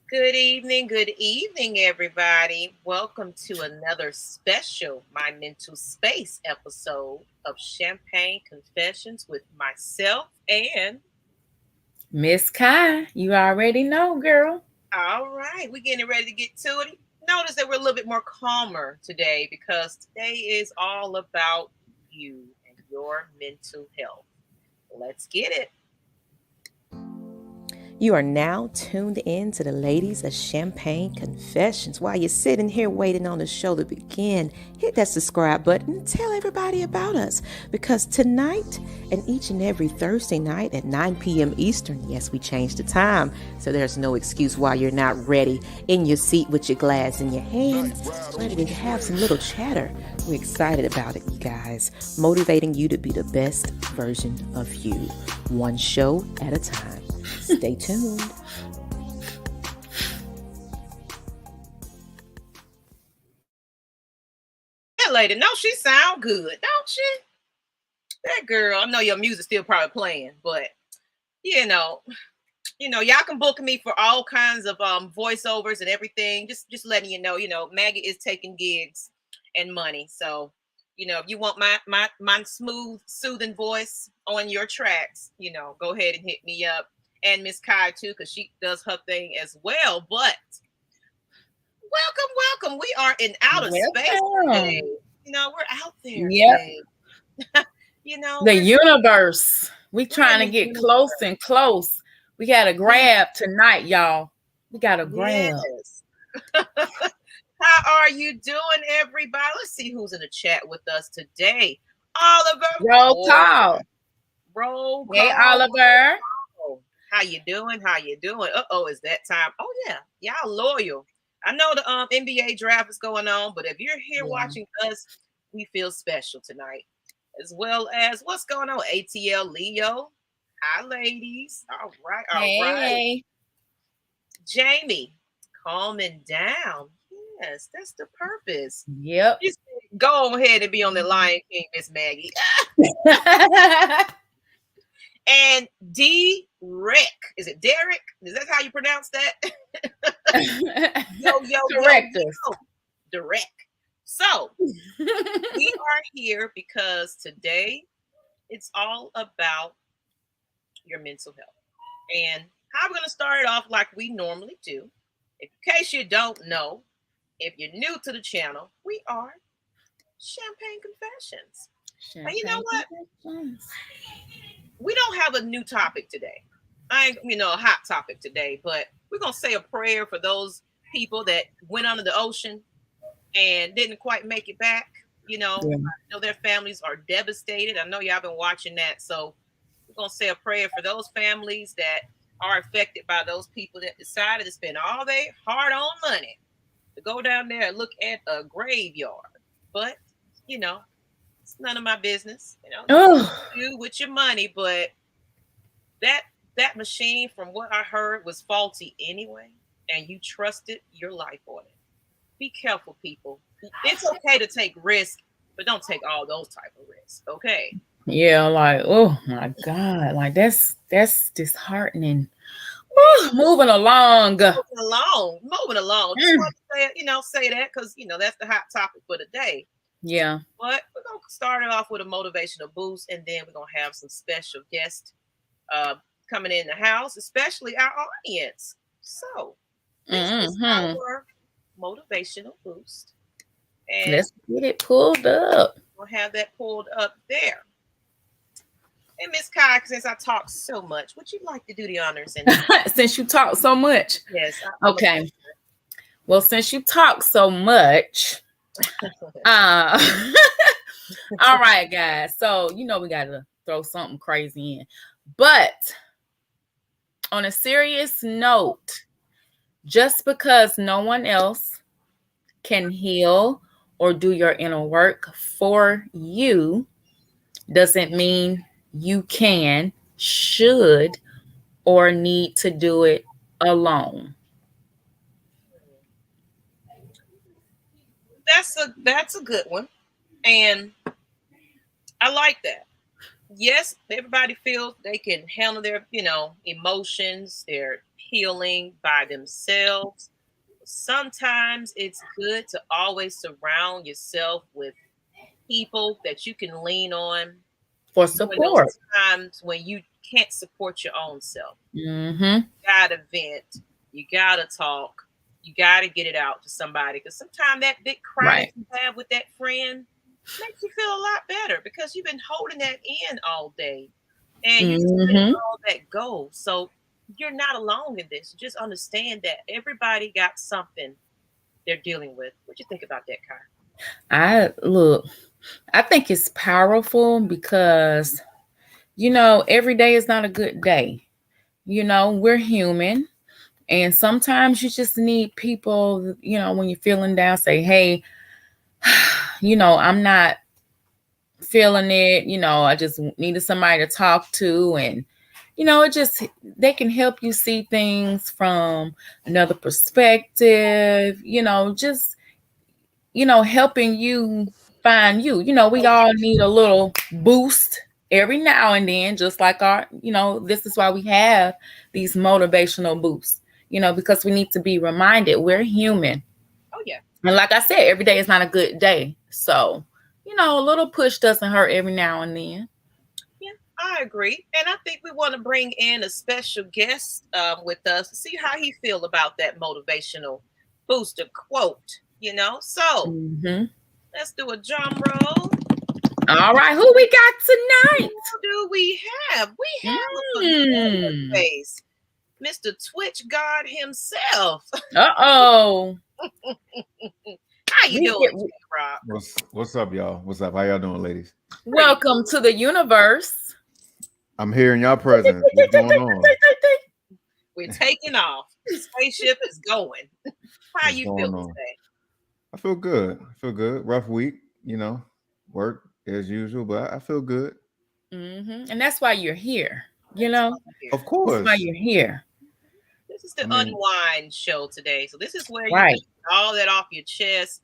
Good evening, everybody. Welcome to another special My Mental Space episode of Champagne Confessions with myself and Miss Kai, you already know, girl. all right, we're getting ready to get to it. Notice that we're a little bit more calmer today because today is all about you and your mental health. Let's get it. You are now tuned in to the Ladies of Champagne Confessions. While you're sitting here waiting on the show to begin, hit that subscribe button and tell everybody about us. Because tonight and each and every Thursday night at 9 p.m. Eastern, yes, we changed the time, so there's no excuse why you're not ready in your seat with your glass in your hand, ready to have some little chatter. We're excited about it, you guys, motivating you to be the best version of you, one show at a time. Stay tuned. That lady, no, she sound good, don't she? That girl, I know your music's still probably playing, but you know, y'all can book me for all kinds of voiceovers and everything. Just letting you know, Maggie is taking gigs and money. So, if you want my smooth, soothing voice on your tracks, go ahead and hit me up. And Miss Kai too, because she does her thing as well. But welcome. We are in outer space today. Welcome. We're out there Yep. today. The We're universe. We in trying to the get universe. close and close. We got to grab tonight, y'all. We got to grab. Yes. How are you doing, everybody? Let's see who's in the chat with us today. Oliver Roll Moore. call. Roll Hey, call. Oliver. How you doing? How you doing? Uh-oh, it's that time. Oh, yeah. Y'all loyal. I know the NBA draft is going on, but if you're here Yeah. watching us, we feel special tonight. As well as what's going on? ATL Leo. Hi, ladies. All right. Hey. Jamie, calming down. Yes, that's the purpose. Yep. You go ahead and be on the Lion King, Miss Maggie. And Derek. Is it Derek? Is that how you pronounce that? Yo. Correct us. Derek. So we are here because today it's all about your mental health. And how we're going to start it off like we normally do. In case you don't know, if you're new to the channel, we are Champagne Confessions. And you know what? We don't have a new topic today. I ain't, a hot topic today, but we're going to say a prayer for those people that went under the ocean and didn't quite make it back. I know their families are devastated. I know y'all been watching that. So we're going to say a prayer for those families that are affected by those people that decided to spend all their hard-earned money to go down there and look at a graveyard. But, it's none of my business. Do with your money, but that machine, from what I heard, was faulty anyway, and you trusted your life on it. Be careful, people. It's okay to take risks, but don't take all those type of risks. Okay. Yeah, like, oh my God, like that's disheartening. Moving along. Moving along. Just want to say that because that's the hot topic for the day. Yeah. But we're gonna start it off with a motivational boost, and then we're gonna have some special guests coming in the house, especially our audience. So this is our motivational boost. And let's get it pulled up. We'll have that pulled up there. And Miss Kai, since I talk so much, would you like to do the honors? And since you talk so much. Yes. Okay. Well, since you talk so much, all right, guys. So we got to throw something crazy in. But on a serious note, just because no one else can heal or do your inner work for you doesn't mean you can, should, or need to do it alone. That's a good one. And I like that. yes, everybody feels they can handle their, emotions, their healing by themselves. Sometimes it's good to always surround yourself with people that you can lean on For during those support. times when you can't support your own self. Mm-hmm. You gotta vent, you gotta talk, you gotta get it out to somebody. Because sometimes that big cry that Right. you have with that friend makes you feel a lot better because you've been holding that in all day and you just let Mm-hmm. all that go. So you're not alone in this. Just understand that everybody got something they're dealing with. What you think about that, Kai? I think it's powerful because, every day is not a good day. We're human. And sometimes you just need people, when you're feeling down, say, hey, I'm not feeling it. I just needed somebody to talk to. And, they can help you see things from another perspective, just, helping you find you. We all need a little boost every now and then, just like this is why we have these motivational boosts, because we need to be reminded we're human. Oh yeah. And like I said, every day is not a good day. So, a little push doesn't hurt every now and then. Yeah, I agree. And I think we want to bring in a special guest with us to see how he feel about that motivational booster quote, So Mm-hmm. let's do a drum roll. All right, who we got tonight? Who do we have? We have a familiar Mm. face, Mr. Twitch God himself. Uh-oh. How you We doing, get Rob? What's up, y'all? What's up? How y'all doing, ladies? Pretty welcome to the universe. I'm here in y'all presence. What's going on? We're taking off. The spaceship is going. How What's you going feeling on? today? I feel good. I feel good. Rough week, work as usual, but I feel good. Mm-hmm. And that's why you're here. That's why I'm here. Of That's why course. you're here. This is the I mean, unwind show today. So this is where you Right. can get all that off your chest.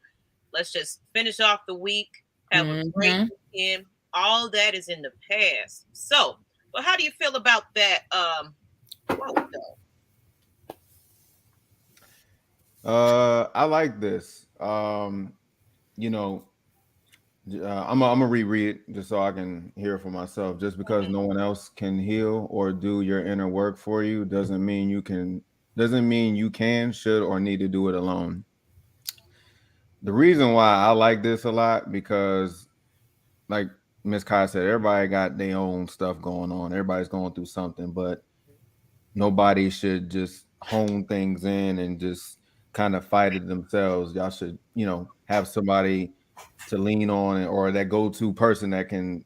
Let's just finish off the week, have a great Mm-hmm. weekend. All that is in the past. So, well, how do you feel about that quote though? I like this. You know, I'm gonna reread it just so I can hear it for myself. Just because Mhm. no one else can heal or do your inner work for you doesn't mean you can. Doesn't mean you can, should, or need to do it alone. The reason why I like this a lot because, like Miss Kai said, everybody got their own stuff going on. Everybody's going through something, but nobody should just hone things in and just kind of fight it themselves. Y'all should, have somebody to lean on or that go-to person that can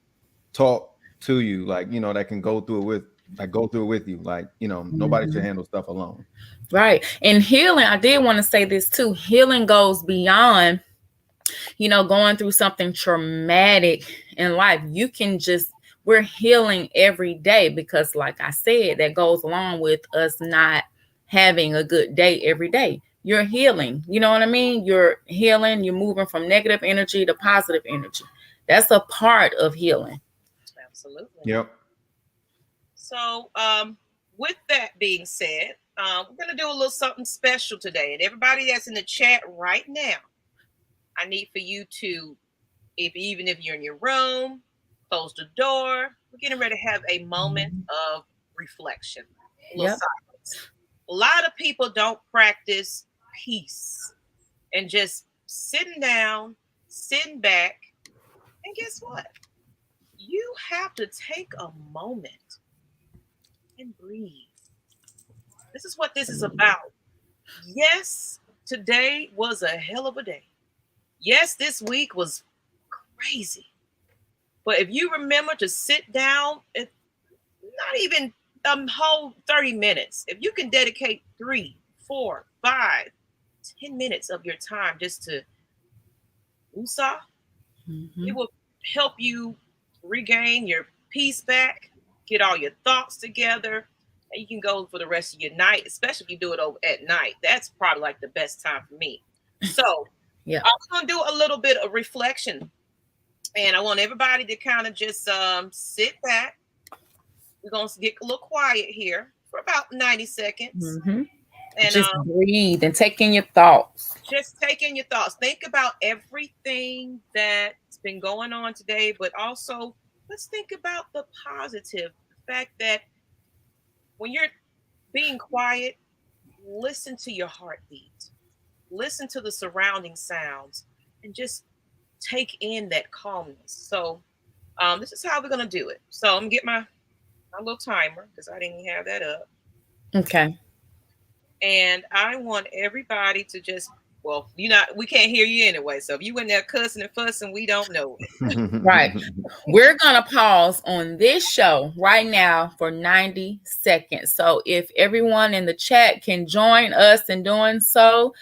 talk to you, like, that can go through it with you. Like, nobody should Mm-hmm. handle stuff alone. Right. And healing, I did want to say this too. Healing goes beyond, going through something traumatic in life. We're healing every day because, like I said, that goes along with us not having a good day every day. You're healing. You know what I mean? You're healing. You're moving from negative energy to positive energy. That's a part of healing. Absolutely. Yep. So, with that being said, we're gonna do a little something special today, and everybody that's in the chat right now, I need for you to, even if you're in your room, close the door. We're getting ready to have a moment of reflection, a little Yep. silence. A lot of people don't practice peace and just sitting down, sitting back, and guess what? You have to take a moment and breathe. This is what this is about. Yes, today was a hell of a day. Yes, this week was crazy. But if you remember to sit down, not even a whole 30 minutes, if you can dedicate 3, 4, 5, 10 minutes of your time just to woosah, Mm-hmm. it will help you regain your peace back, get all your thoughts together, and you can go for the rest of your night, especially if you do it over at night. That's probably like the best time for me. So Yeah. I'm going to do a little bit of reflection. And I want everybody to kind of just sit back. We're going to get a little quiet here for about 90 seconds. Mm-hmm. And just breathe and take in your thoughts. Just take in your thoughts. Think about everything that's been going on today, but also let's think about the positive. The fact that when you're being quiet, listen to your heartbeat, listen to the surrounding sounds, and just take in that calmness. So this is how we're going to do it. So I'm going to get my little timer because I didn't have that up. Okay. And I want everybody to just, well, we can't hear you anyway. So if you in there cussing and fussing, we don't know it. Right. We're going to pause on this show right now for 90 seconds. So if everyone in the chat can join us in doing so,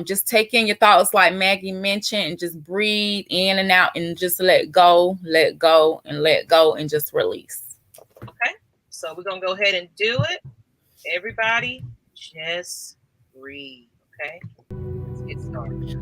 just take in your thoughts like Maggie mentioned and just breathe in and out and just let go, and just release. Okay. So we're going to go ahead and do it. Everybody just breathe, okay? Let's get started.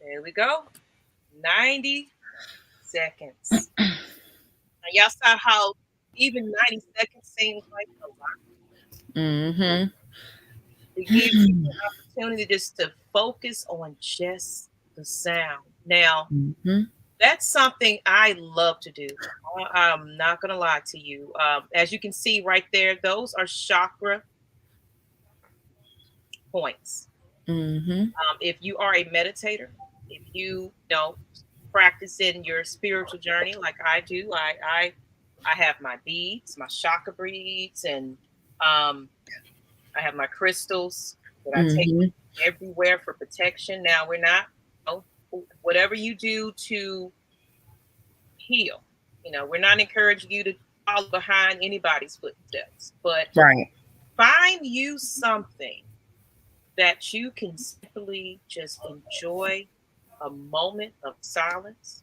There we go. 90 seconds. Now, y'all saw how even 90 seconds seems like a lot. Mm-hmm. To give you an opportunity just to focus on just the sound. Now, that's something I love to do. I'm not going to lie to you. As you can see right there, those are chakra points. If you are a meditator, if you practice in your spiritual journey like I do, I have my beads, my chakra beads, and I have my crystals that I take everywhere for protection. Now we're not, whatever you do to heal, we're not encouraging you to follow behind anybody's footsteps, but find you something that you can simply just enjoy a moment of silence,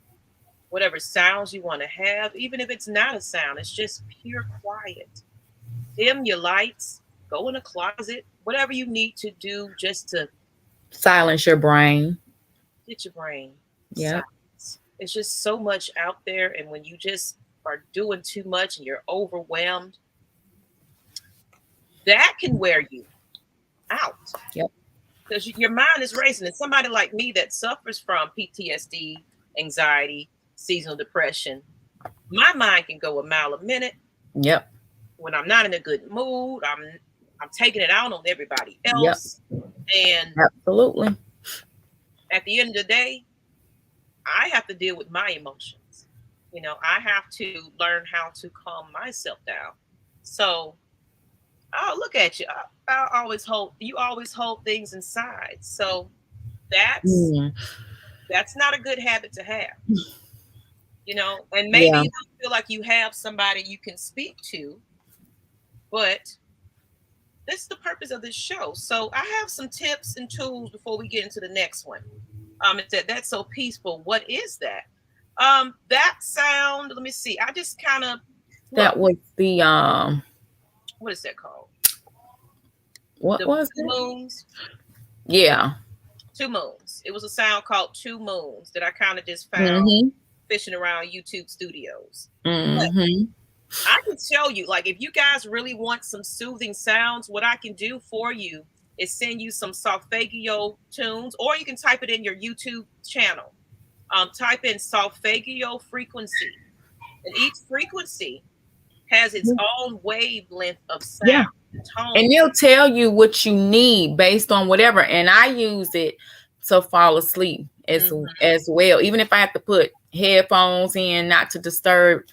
whatever sounds you want to have, even if it's not a sound, it's just pure quiet. Dim your lights, go in a closet, whatever you need to do just to silence your brain. Get your brain. Yeah. It's just so much out there. And when you just are doing too much and you're overwhelmed, that can wear you out. Yep. Because your mind is racing. And somebody like me that suffers from PTSD, anxiety, seasonal depression, my mind can go a mile a minute. Yep. When I'm not in a good mood, I'm taking it out on everybody else. Yep. And absolutely. At the end of the day, I have to deal with my emotions. I have to learn how to calm myself down. So, look at you. I always hold things inside. So that's not a good habit to have. And maybe you don't feel like you have somebody you can speak to, but this is the purpose of this show. So I have some tips and tools before we get into the next one. It said that's so peaceful. What is that? That sound. Let me see. I just kind of That was the what is that called? what The was Two it? Moons. Yeah. Two Moons. It was a sound called Two Moons that I kind of just found fishing around YouTube Studios. Mm-hmm. I can show you, like, if you guys really want some soothing sounds, what I can do for you is send you some solfeggio tunes, or you can type it in your YouTube channel. Type in solfeggio frequency, and each frequency has its own wavelength of sound. Yeah. And they'll tell you what you need based on whatever. And I use it to fall asleep as well. Even if I have to put headphones in, not to disturb,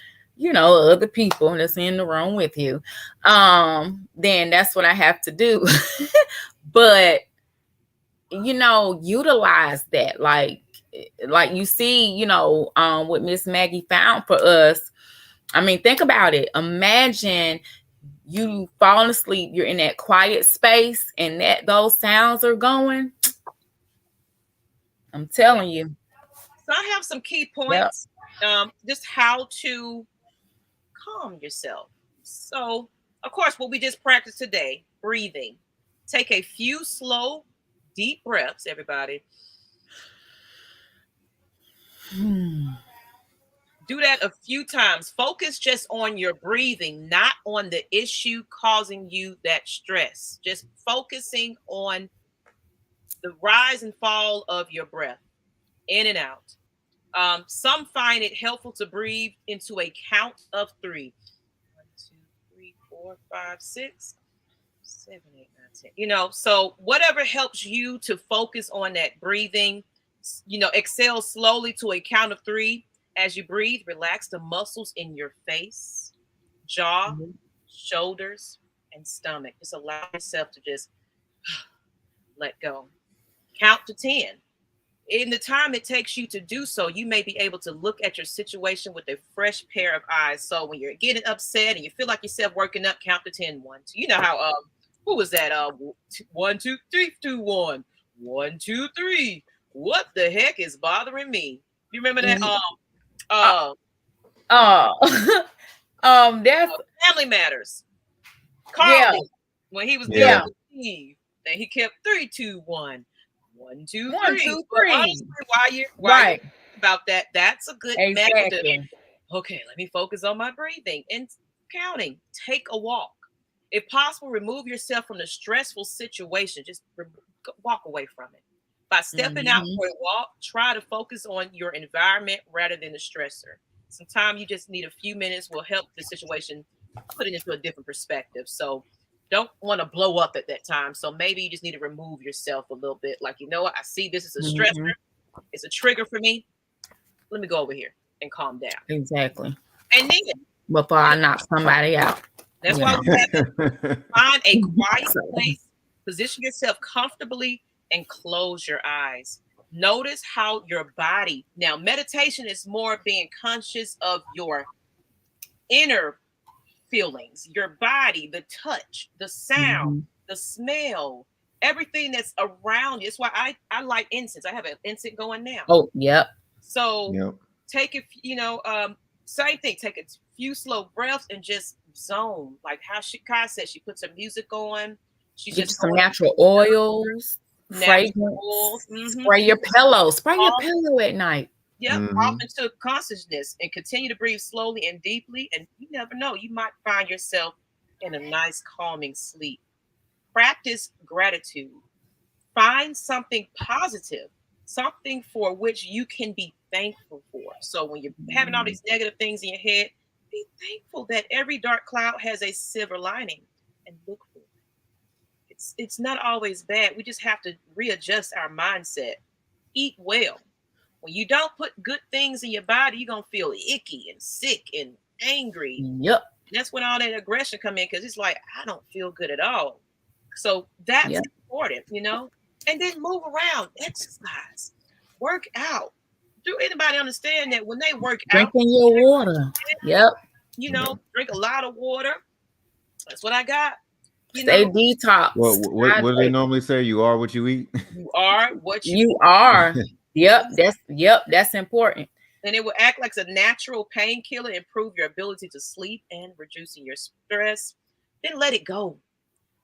other people that's in the room with you, then that's what I have to do. But utilize that, like you see, what Miss Maggie found for us. I mean, think about it. Imagine you falling asleep, you're in that quiet space, and those sounds are going. I'm telling you. So I have some key points, just how to calm yourself. So, of course, what we just practiced today, breathing. Take a few slow, deep breaths, everybody. Do that a few times. Focus just on your breathing, not on the issue causing you that stress. Just focusing on the rise and fall of your breath, in and out. Some find it helpful to breathe into a count of 3. 1, 2, 3, 4, 5, 6, 7, 8, 9, 10. So whatever helps you to focus on that breathing, exhale slowly to a count of 3. As you breathe, relax the muscles in your face, jaw, shoulders, and stomach. Just allow yourself to just let go. Count to 10. In the time it takes you to do so, you may be able to look at your situation with a fresh pair of eyes. So when you're getting upset and you feel like yourself working up, count to 10. 1, 2. You know how who was that? 1, 2, 3, 2, 1. 1, 2, 3. What the heck is bothering me? You remember that? That's Family Matters. Carl, when he was dealing with Steve, and he kept 3, 2, 1. 1, 2, 3. 1, 2, 3. Honestly, while you're about that, that's a good method. Okay, let me focus on my breathing and counting. Take a walk. If possible, remove yourself from the stressful situation. Just walk away from it. By stepping out for a walk, try to focus on your environment rather than the stressor. Sometimes you just need a few minutes will help the situation put it into a different perspective. So don't want to blow up at that time. So maybe you just need to remove yourself a little bit. Like, what? I see this is a stressor. It's a trigger for me. Let me go over here and calm down. Exactly. And then before I knock somebody out. That's why we have to find a quiet place, position yourself comfortably, and close your eyes. Notice how your body, now meditation is more being conscious of your inner feelings, your body, the touch, the sound, the smell, everything that's around you. That's why I light incense. I have an incense going now. Oh, yep. So take it, same thing. Take a few slow breaths and just zone. Like how Kai said, she puts her music on. She just some natural oils. Fragrance. Spray your pillow. Spray your pillow at night. Yep, off into consciousness and continue to breathe slowly and deeply. And you never know, you might find yourself in a nice, calming sleep. Practice gratitude. Find something positive, something for which you can be thankful for. So when you're having all these negative things in your head, be thankful that every dark cloud has a silver lining and look for it. It's not always bad. We just have to readjust our mindset. Eat well. When you don't put good things in your body, you're going to feel icky and sick and angry. Yep. And that's when all that aggression come in, because it's like, I don't feel good at all. So that's important, And then move around, exercise, work out. Do anybody understand that when they work out? Drinking your water. Yep. Drink a lot of water. That's what I got. Stay detox. What do they normally say? You are what you eat. You are what you are. Yep, that's important. And it will act like a natural painkiller, improve your ability to sleep and reducing your stress. Then let it go.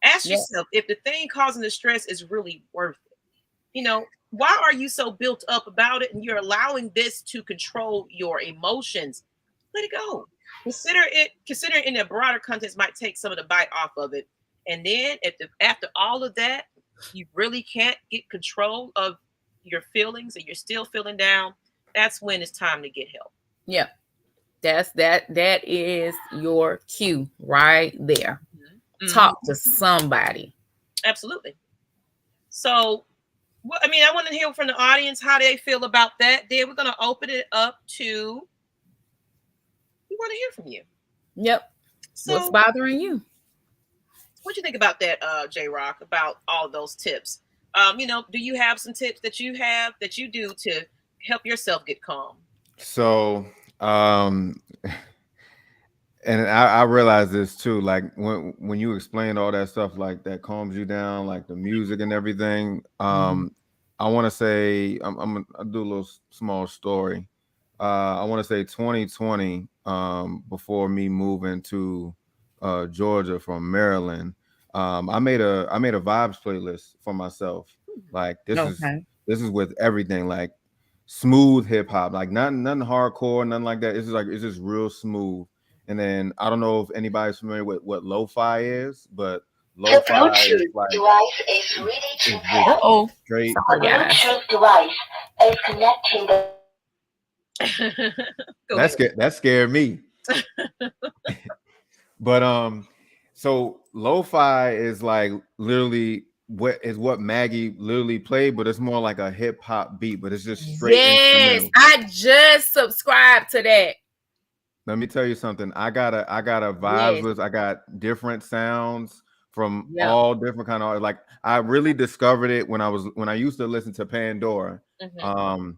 Ask Yep. yourself if the thing causing the stress is really worth it. Why are you so built up about it and you're allowing this to control your emotions? Let it go. Consider it in a broader context might take some of the bite off of it. And then after all of that, you really can't get control of your feelings and you're still feeling down, that's when it's time to get help. Yeah. That is your cue right there. Mm-hmm. Talk to somebody. Absolutely. So I want to hear from the audience how they feel about that. Then we're going to open it up to. We want to hear from you. Yep. So, what's bothering you? What do you think about that, J Rock? About all those tips? Do you have some tips that you do to help yourself get calm? So, and I realize this too. Like when you explain all that stuff, like that calms you down, like the music and everything. I want to say I'll do a little small story. I want to say 2020, before me moving to Georgia from Maryland, I made a vibes playlist for myself. Like this is with everything, like smooth hip hop, like nothing hardcore, nothing like that. It's just real smooth. And then I don't know if anybody's familiar with what lo-fi is, but lo-fi is like device is ready to pair. Straight. Bluetooth device is connected. That scared me. But so lo-fi is like literally what Maggie literally played, but it's more like a hip hop beat, but it's just straight. Yes, I just subscribed to that. Let me tell you something. I got a vibes list. I got different sounds from all different kind of, like, I really discovered it when I used to listen to Pandora. Mm-hmm.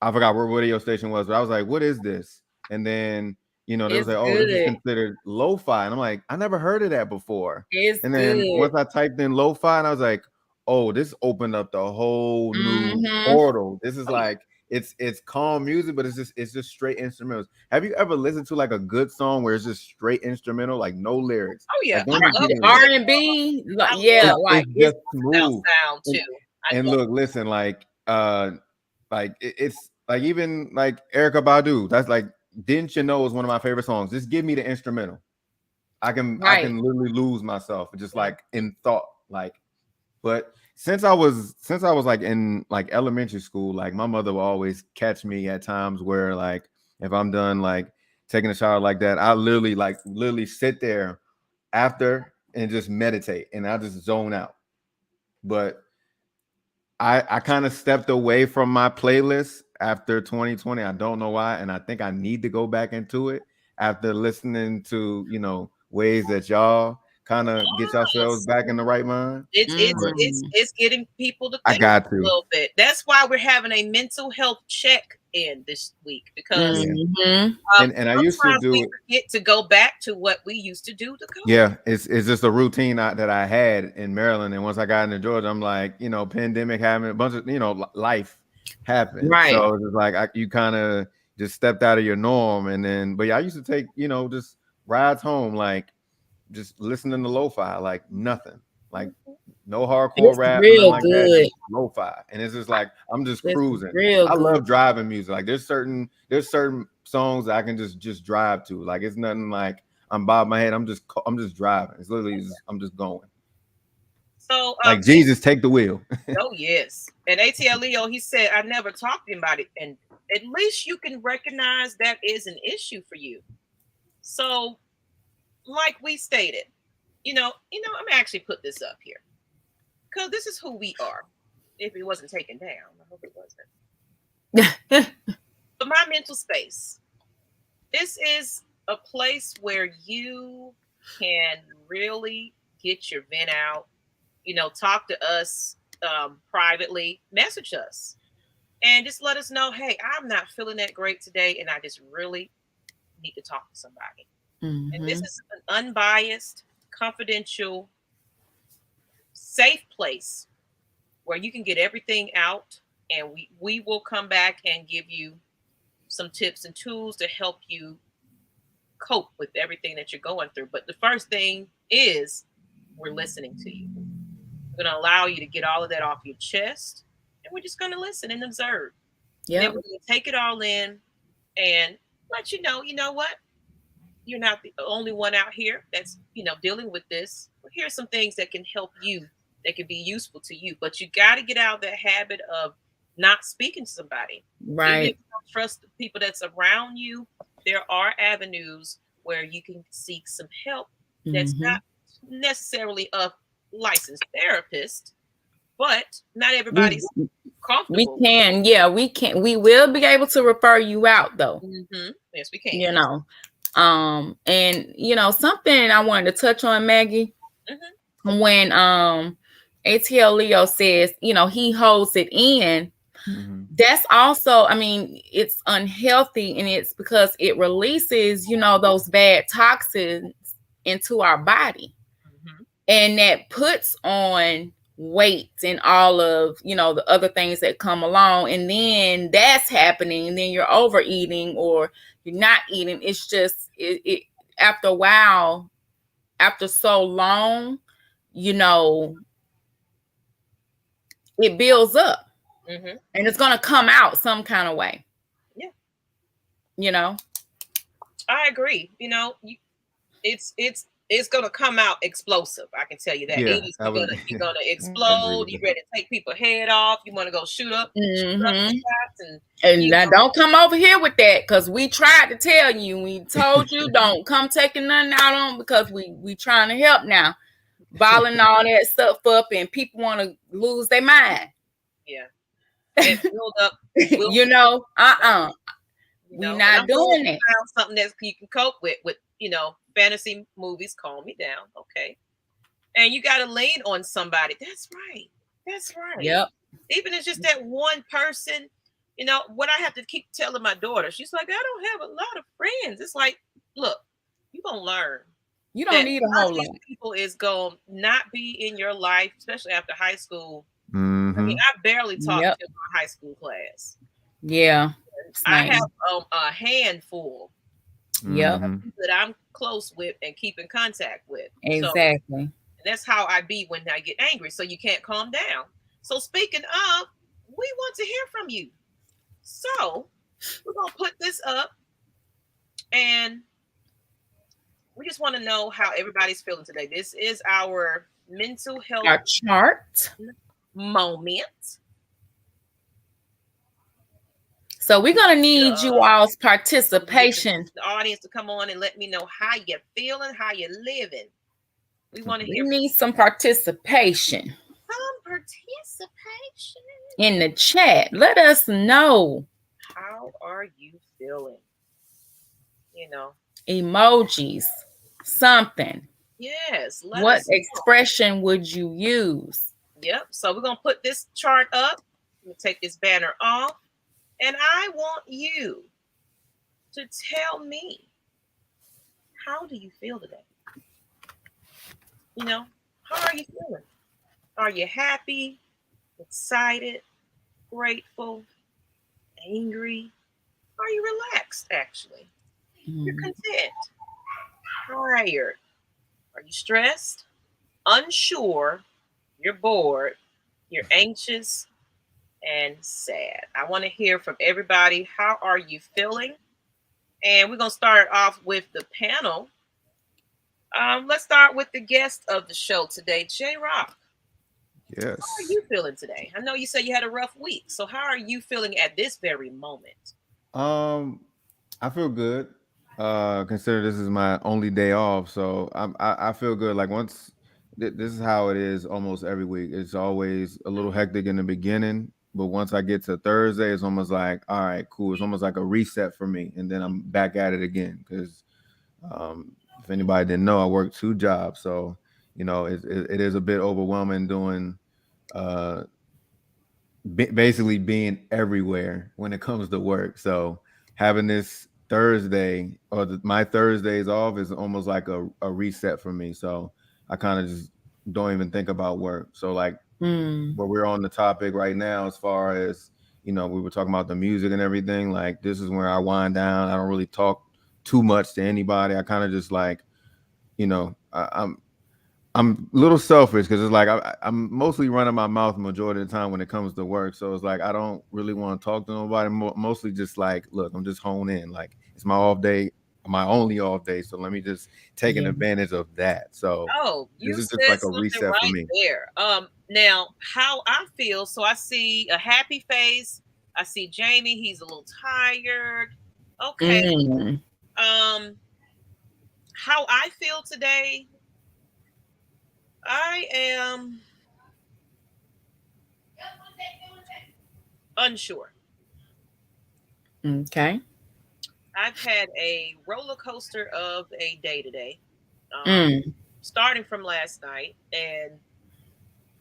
I forgot what radio station was, but I was like, what is this? And then they was like, oh, this is considered lo-fi. And I'm like, I never heard of that before. And then once I typed in lo-fi, and I was like, oh, this opened up the whole new portal. This is like, it's calm music, but it's just straight instrumentals. Have you ever listened to like a good song where it's just straight instrumental, like no lyrics? Oh yeah, R&B. Yeah, like it's just smooth sound too. And look, listen, like it's like, even like Erykah Badu. That's like, Didn't You Know is one of my favorite songs. Just give me the instrumental. I can literally lose myself just like in thought, like. But since I was like in like elementary school, like my mother will always catch me at times where, like, if I'm done like taking a shower like that, I literally sit there after and just meditate, and I just zone out. But I kind of stepped away from my playlist after 2020. I don't know why, and I think I need to go back into it after listening to ways that y'all kind of get yourselves back in the right mind. It's getting people to think I got a little bit. That's why we're having a mental health check in this week, because and I used to do it. Forget to go back to what we used to do. It's just a routine that I had in Maryland, and once I got into Georgia, I'm like, pandemic happened, a bunch of life happened, right? So it's like you kind of just stepped out of your norm, and then but I used to take just rides home, like just listening to lo-fi, like nothing, like no hardcore rap, real like good that, lo-fi, and it's just like I'm just cruising. I love driving music. Like there's certain songs that I can just drive to. Like it's nothing like I'm bobbing my head. I'm just driving. It's literally I'm just going. So like Jesus, take the wheel. Oh yes. And ATL Leo, he said, I never talked about it, and at least you can recognize that is an issue for you. So, like we stated, I'm gonna actually put this up here, because this is who we are. If it wasn't taken down, I hope it wasn't. But my mental space, this is a place where you can really get your vent out. Talk to us privately, message us, and just let us know, hey, I'm not feeling that great today, and I just really need to talk to somebody. Mm-hmm. And this is an unbiased, confidential, safe place where you can get everything out and we will come back and give you some tips and tools to help you cope with everything that you're going through. But the first thing is we're listening to you. We're going to allow you to get all of that off your chest, and we're just going to listen and observe. Yeah. Then we're going to take it all in and let you know what? You're not the only one out here that's, dealing with this. Well, here's some things that can help you, that can be useful to you. But you got to get out of that habit of not speaking to somebody. Right. Even if you don't trust the people that's around you, there are avenues where you can seek some help that's not necessarily a licensed therapist, but not everybody's comfortable. We can. We will be able to refer you out though. Yes, we can. And something I wanted to touch on, Maggie, when ATL Leo says, he holds it in. That's also, it's unhealthy, and it's because it releases, those bad toxins into our body, and that puts on weight and all of, the other things that come along. And then that's happening, and then you're overeating or you're not eating. It's just, it after a while, after so long, it builds up. And it's going to come out some kind of way. Yeah. I agree. It's going to come out explosive. I can tell you that. Yeah, you're going to explode. You're ready to take people's head off. You want to go shoot up. And now don't come over here with that, because we tried to tell you. We told you don't come taking nothing out on, because we trying to help now. Bottling all that stuff up, and people want to lose their mind. Yeah. And build up. We're not doing it. Something that you can cope with, fantasy movies. Calm me down, okay? And you got to lean on somebody. That's right. Yep. Even if it's just that one person, what I have to keep telling my daughter. She's like, I don't have a lot of friends. It's like, look, you're gonna learn. You don't need a whole lot. People is gonna not be in your life, especially after high school. I barely talk to my high school class. Yeah. I have a handful that I'm close with and keep in contact with. Exactly. So, and that's how I be when I get angry. So you can't calm down. So speaking of, we want to hear from you. So we're going to put this up, and we just want to know how everybody's feeling today. This is our mental health chart moment. So we're going to need you all's participation. The audience to come on and let me know how you're feeling, how you're living. We want to hear. We need some participation. In the chat. Let us know. How are you feeling? Emojis. Something. Yes. What expression would you use? Yep. So we're going to put this chart up. We'll take this banner off. And I want you to tell me, how do you feel today? How are you feeling? Are you happy, excited, grateful, angry? Are you relaxed, actually? You're content, tired. Are you stressed, unsure, you're bored, you're anxious, and sad? I want to hear from everybody. How are you feeling? And we're going to start off with the panel. Let's start with the guest of the show today, J Rock. Yes. How are you feeling today? I know you said you had a rough week. So how are you feeling at this very moment? I feel good. Consider this is my only day off, so I feel good. Like once this is how it is almost every week. It's always a little hectic in the beginning, but once I get to Thursday, it's almost like, all right, cool. It's almost like a reset for me, and then I'm back at it again. Because if anybody didn't know, I work 2 jobs, so it is a bit overwhelming doing basically being everywhere when it comes to work. So having this Thursday or my Thursdays off is almost like a reset for me. So I kind of just don't even think about work. So like where we're on the topic right now, as far as you know, we were talking about the music and everything. Like, this is where I wind down. I don't really talk too much to anybody. I kind of just like, you know, I'm a little selfish because it's like I'm mostly running my mouth the majority of the time when it comes to work. So it's like I don't really want to talk to nobody. Mostly just like, look, I'm just honed in. Like, it's my off day, my only off day. So let me just take an advantage of that. So You this is said just like a something reset right for me. there. Now how I feel. So I see a happy face. I see Jamie. He's a little tired. Okay. Mm. How I feel today. I am unsure. Okay. I've had a roller coaster of a day today, starting from last night, and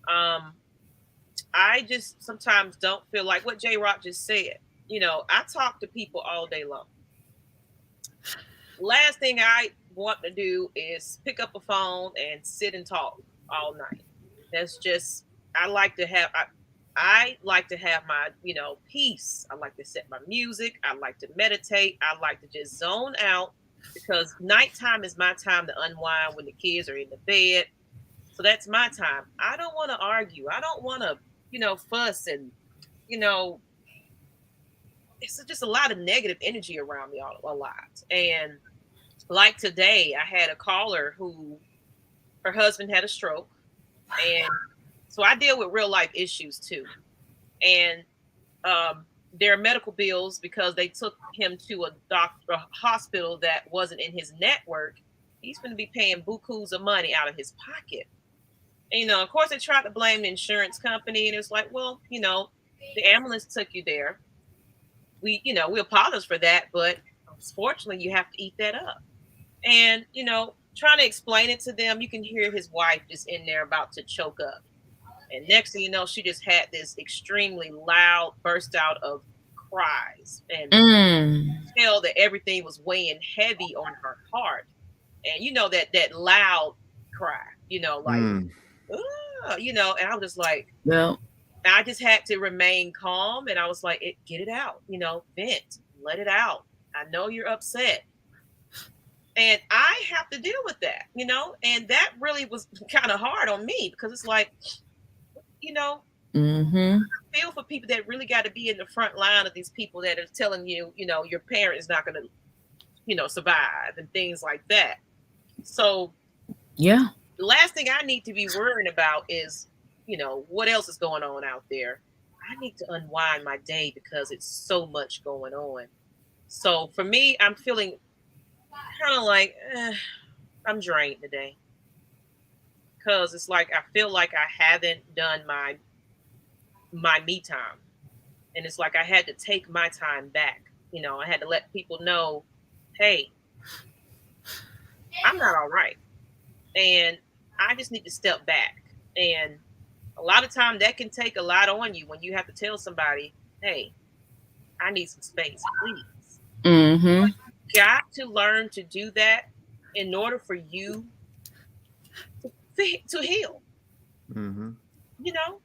I just sometimes don't feel like what J Rock just said. You know, I talk to people all day long. Last thing I want to do is pick up a phone and sit and talk all night. That's just I like to have I like to have my, you know, peace. I like to set my music. I like to meditate. I like to just zone out because nighttime is my time to unwind when the kids are in the bed. So that's my time. I don't want to argue. I don't want to, you know, fuss and, you know, it's just a lot of negative energy around me a lot. And like today, I had a caller who her husband had a stroke. And so I deal with real life issues too. And there are medical bills because they took him to a hospital that wasn't in his network. He's going to be paying bukus of money out of his pocket. And, you know, of course, they tried to blame the insurance company. And it's like, well, you know, the ambulance took you there. We apologize for that. But unfortunately, you have to eat that up. And, you know, trying to explain it to them, you can hear his wife just in there about to choke up. And next thing you know, she just had this extremely loud burst out of cries and tell that everything was weighing heavy on her heart. And you know that loud cry, you know, like, you know, and I was just like, well, I just had to remain calm. And I was like, get it out, you know, vent, let it out. I know you're upset. And I have to deal with that, you know, and that really was kind of hard on me because it's like, you know, I feel for people that really got to be in the front line of these people that are telling you, you know, your parent is not going to, you know, survive and things like that. So, yeah, the last thing I need to be worrying about is, you know, what else is going on out there. I need to unwind my day because it's so much going on. So for me, I'm feeling kind of like I'm drained today. Because it's like I feel like I haven't done my me time. And it's like I had to take my time back. You know, I had to let people know, hey, I'm not all right. And I just need to step back. And a lot of time that can take a lot on you when you have to tell somebody, hey, I need some space, please. You got to learn to do that in order for you to heal. You know?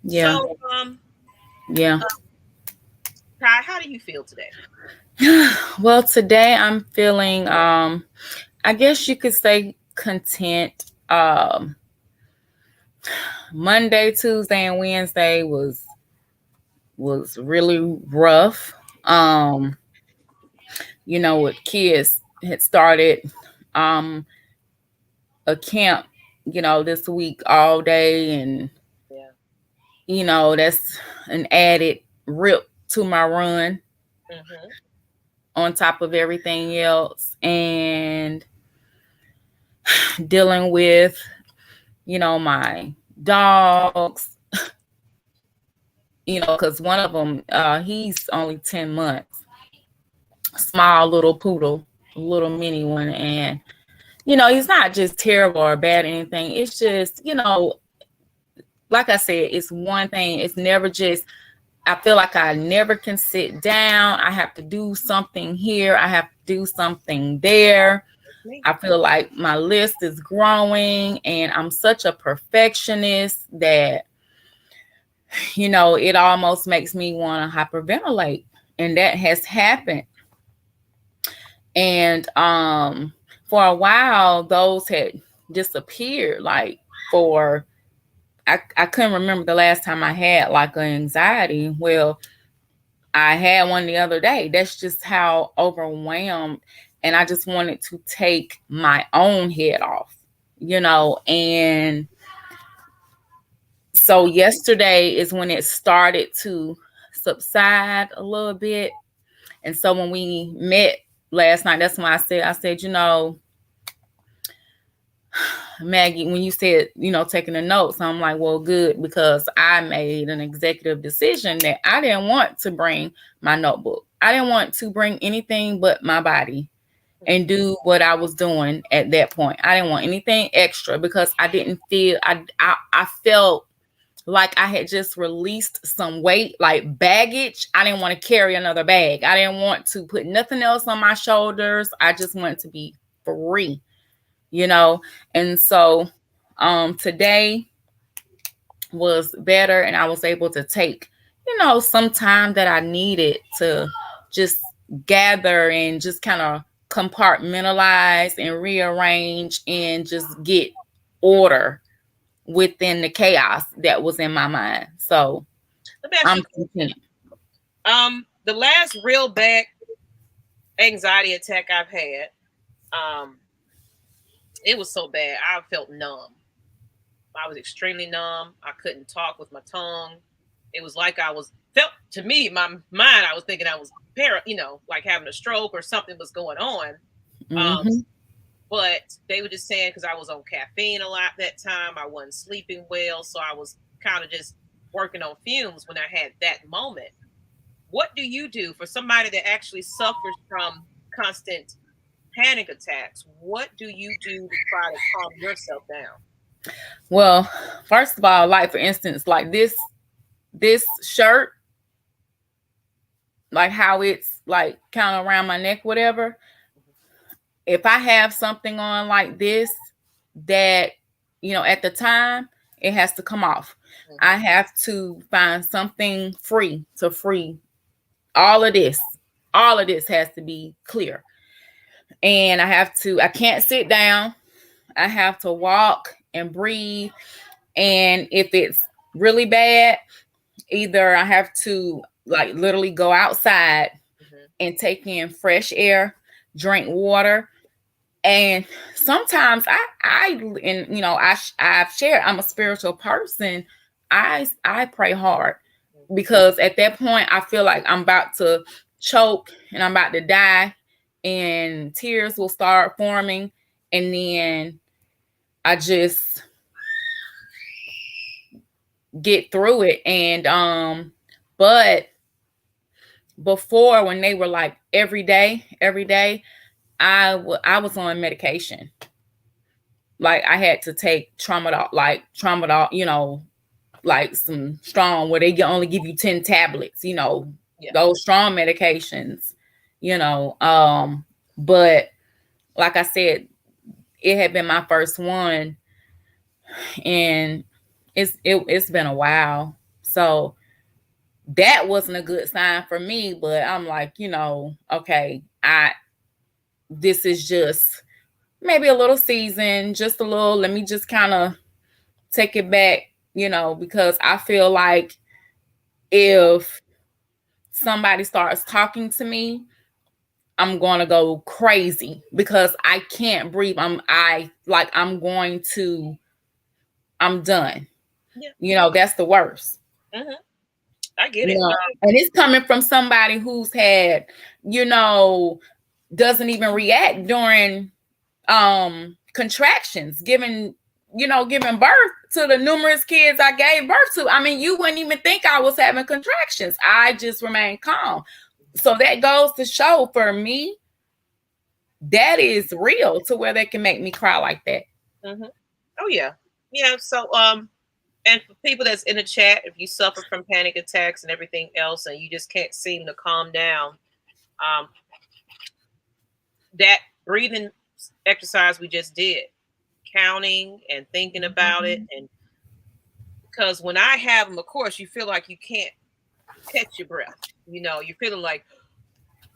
Yeah. So, yeah. Kai, how do you feel today? Well, today I'm feeling, I guess you could say content. Monday, Tuesday, and Wednesday was really rough. You know, with kids had started a camp, you know, this week all day, and you know, that's an added rip to my run on top of everything else. And dealing with, you know, my dogs, you know, because one of them, he's only 10 months, small little poodle, little mini one. And, you know, he's not just terrible or bad or anything. It's just, you know, like I said, it's one thing. It's never just, I feel like I never can sit down. I have to do something here. I have to do something there. I feel like my list is growing, and I'm such a perfectionist that you know, it almost makes me want to hyperventilate. And that has happened. And for a while, those had disappeared. Like for I couldn't remember the last time I had like an anxiety. Well, I had one the other day. That's just how overwhelmed, and I just wanted to take my own head off, you know. And so yesterday is when it started to subside a little bit. And so when we met last night, that's when I said, you know, Maggie, when you said, you know, taking the notes, I'm like, well, good, because I made an executive decision that I didn't want to bring my notebook. I didn't want to bring anything but my body and do what I was doing at that point. I didn't want anything extra because I didn't feel, I felt like I had just released some weight, like baggage. I didn't want to carry another bag. I didn't want to put nothing else on my shoulders. I just wanted to be free, you know. And so today was better, and I was able to take, you know, some time that I needed to just gather and just kind of compartmentalize and rearrange and just get order within the chaos that was in my mind. So I'm content. The last real bad anxiety attack I've had, it was so bad I felt numb. I was extremely numb. I couldn't talk with my tongue. It was like to me, my mind, I was thinking I was like having a stroke or something was going on. But they were just saying because I was on caffeine a lot that time, I wasn't sleeping well, so I was kind of just working on fumes when I had that moment. What do you do for somebody that actually suffers from constant panic attacks? What do you do to try to calm yourself down? Well, first of all, like for instance, like this shirt, like how it's like kind of around my neck, whatever. If I have something on like this that, you know, at the time, it has to come off. I have to find something free to free all of this. All of this has to be clear. And I can't sit down. I have to walk and breathe. And if it's really bad, either I have to like literally go outside and take in fresh air, drink water. And sometimes I've shared, I'm a spiritual person. I pray hard because at that point I feel like I'm about to choke and I'm about to die and tears will start forming. And then I just get through it. And, but before, when they were like every day, I was on medication. Like I had to take tramadol, you know, like some strong, where they only give you 10 tablets, you know, those strong medications, you know. But like I said, it had been my first one, and it's been a while. So that wasn't a good sign for me, but I'm like, you know, okay, this is just maybe a little season, just a little, let me just kind of take it back, you know, because I feel like if somebody starts talking to me, I'm going to go crazy because I can't breathe. I'm done. Yeah. You know, that's the worst. I get it. And it's coming from somebody who's had, you know, doesn't even react during contractions, giving birth to the numerous kids I gave birth to. I mean, you wouldn't even think I was having contractions. I just remained calm. So that goes to show, for me, that is real, to where they can make me cry like that. Oh yeah. So and for people that's in the chat, if you suffer from panic attacks and everything else and you just can't seem to calm down, that breathing exercise we just did, counting and thinking about it and because when I have them, of course, you feel like you can't catch your breath. You know, you're feeling like,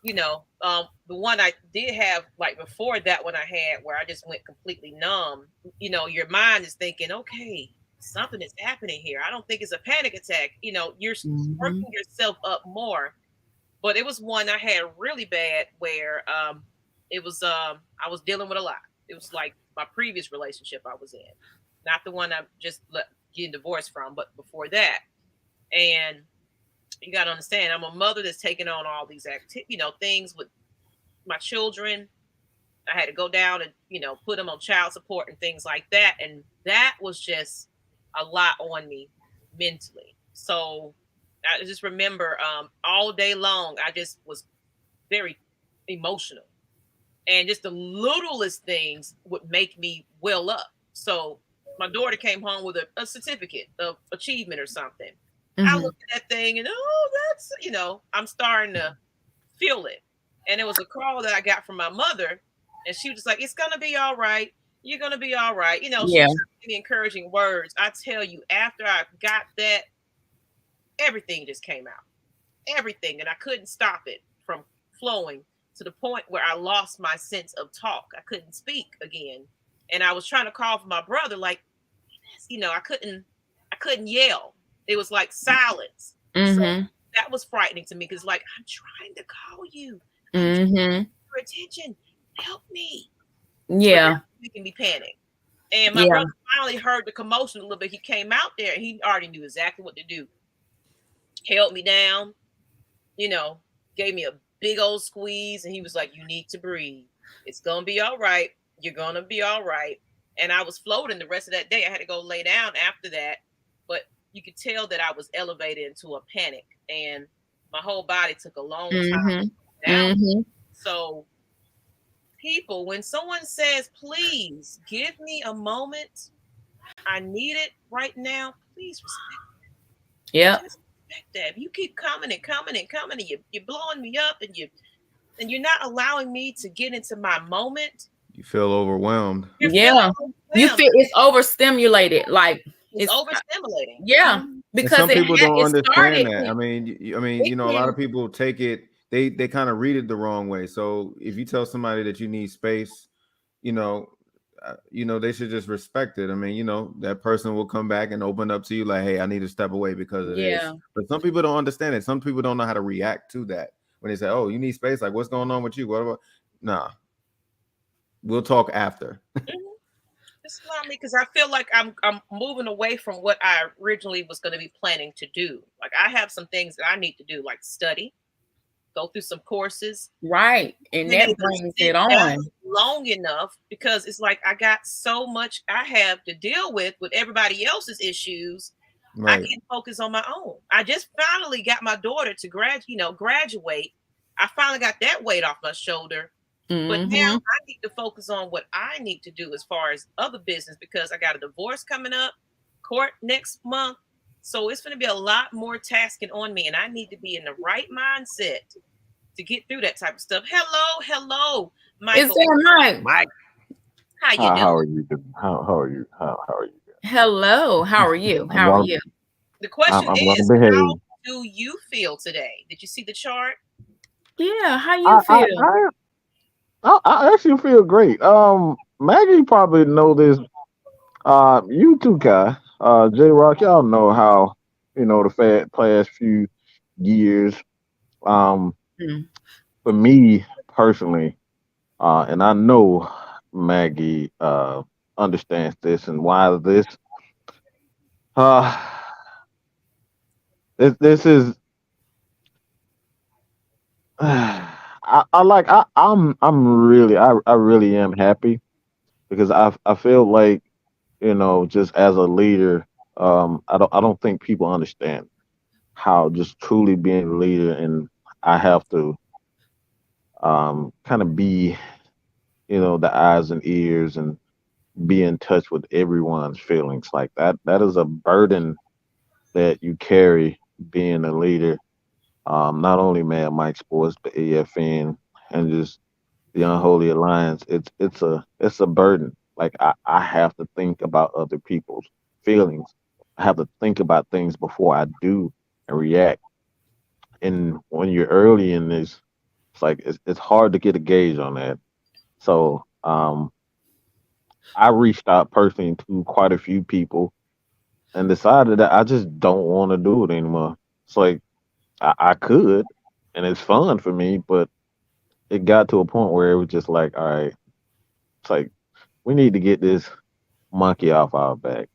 the one I did have, like before that one I had, where I just went completely numb. Your mind is thinking, okay, something is happening here. I don't think it's a panic attack. You're working yourself up more. But it was one I had really bad where it was I was dealing with a lot. It was like my previous relationship I was in, not the one I'm just getting divorced from, but before that. And you got to understand, I'm a mother that's taking on all these things with my children. I had to go down and put them on child support and things like that, and that was just a lot on me mentally. So I just remember all day long I just was very emotional, and just the littlest things would make me well up. So my daughter came home with a certificate of achievement or something. I looked at that thing and that's I'm starting to feel it. And it was a call that I got from my mother, and she was just like, "It's gonna be all right. You're gonna be all right." She was giving me encouraging words. I tell you, after I got that, everything just came out. Everything, and I couldn't stop it from flowing to the point where I lost my sense of talk. I couldn't speak again. And I was trying to call for my brother, like, I couldn't yell. It was like silence. So that was frightening to me, because like, I'm trying to call you. For attention. Help me. Yeah. Making me panic. And my brother finally heard the commotion a little bit. He came out there and he already knew exactly what to do. Held me down, gave me a big old squeeze, and he was like, "You need to breathe. It's gonna be all right. You're gonna be all right." And I was floating the rest of that day. I had to go lay down after that, but you could tell that I was elevated into a panic, and my whole body took a long time down. So people, when someone says, "Please give me a moment, I need it right now," please respect it. Yeah. That. If you keep coming and coming and coming, and you're blowing me up, and you're not allowing me to get into my moment. You feel overwhelmed. You feel it's overstimulated, like it's overstimulating. Yeah, because some people don't understand that. I mean, a lot of people take it. They kind of read it the wrong way. So if you tell somebody that you need space, they should just respect it. I mean, that person will come back and open up to you like, "Hey, I need to step away because of this." But some people don't understand it. Some people don't know how to react to that when they say, "Oh, you need space." Like, what's going on with you? What about? Nah, we'll talk after. Just allow me, because I feel like I'm moving away from what I originally was going to be planning to do. Like, I have some things that I need to do, like study, go through some courses. Right. And that brings it on long enough, because it's like I got so much I have to deal with everybody else's issues. Right. I can't focus on my own. I just finally got my daughter to graduate. I finally got that weight off my shoulder. But now I need to focus on what I need to do as far as other business, because I got a divorce coming up, court next month. So it's going to be a lot more tasking on me, and I need to be in the right mindset to get through that type of stuff. Hello, Michael. Is that Mike? How you doing? How are you doing? How are you? How are you? Hello. How are you? How are you? The question is, how do you feel today? Did you see the chart? Yeah. How you feel? I actually feel great. Maggie probably know this. You too, Kai. J Rock, y'all know how the past few years. For me personally, and I know Maggie understands this, and why this. This is. I really am happy, because I feel like, just as a leader, I don't think people understand how just truly being a leader, and I have to kind of be, the eyes and ears, and be in touch with everyone's feelings. Like that is a burden that you carry being a leader. Not only Mad Mike Sports, but AFN, and just the Unholy Alliance. It's a burden. Like I have to think about other people's feelings, I have to think about things before I do and react. And when you're early in this, it's like it's hard to get a gauge on that. So I reached out personally to quite a few people and decided that I just don't want to do it anymore. It's like I could, and it's fun for me, but it got to a point where it was just like, all right, it's like we need to get this monkey off our back.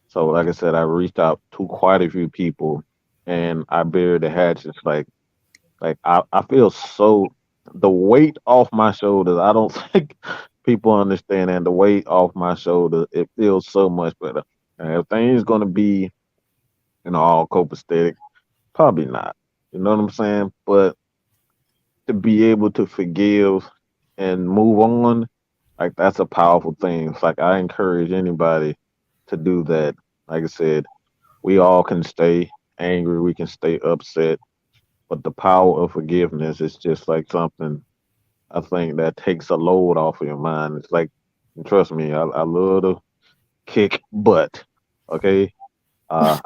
So, like I said, I reached out to quite a few people, and I buried the hatches. I feel so the weight off my shoulders. I don't think people understand that the weight off my shoulders. It feels so much better. And if things gonna be, all copacetic, probably not. You know what I'm saying? But to be able to forgive and move on, like that's a powerful thing. It's like I encourage anybody to do that. Like I said, we all can stay angry, we can stay upset, but the power of forgiveness is just like something I think that takes a load off of your mind. It's like, and trust me, I love to kick butt. Okay, I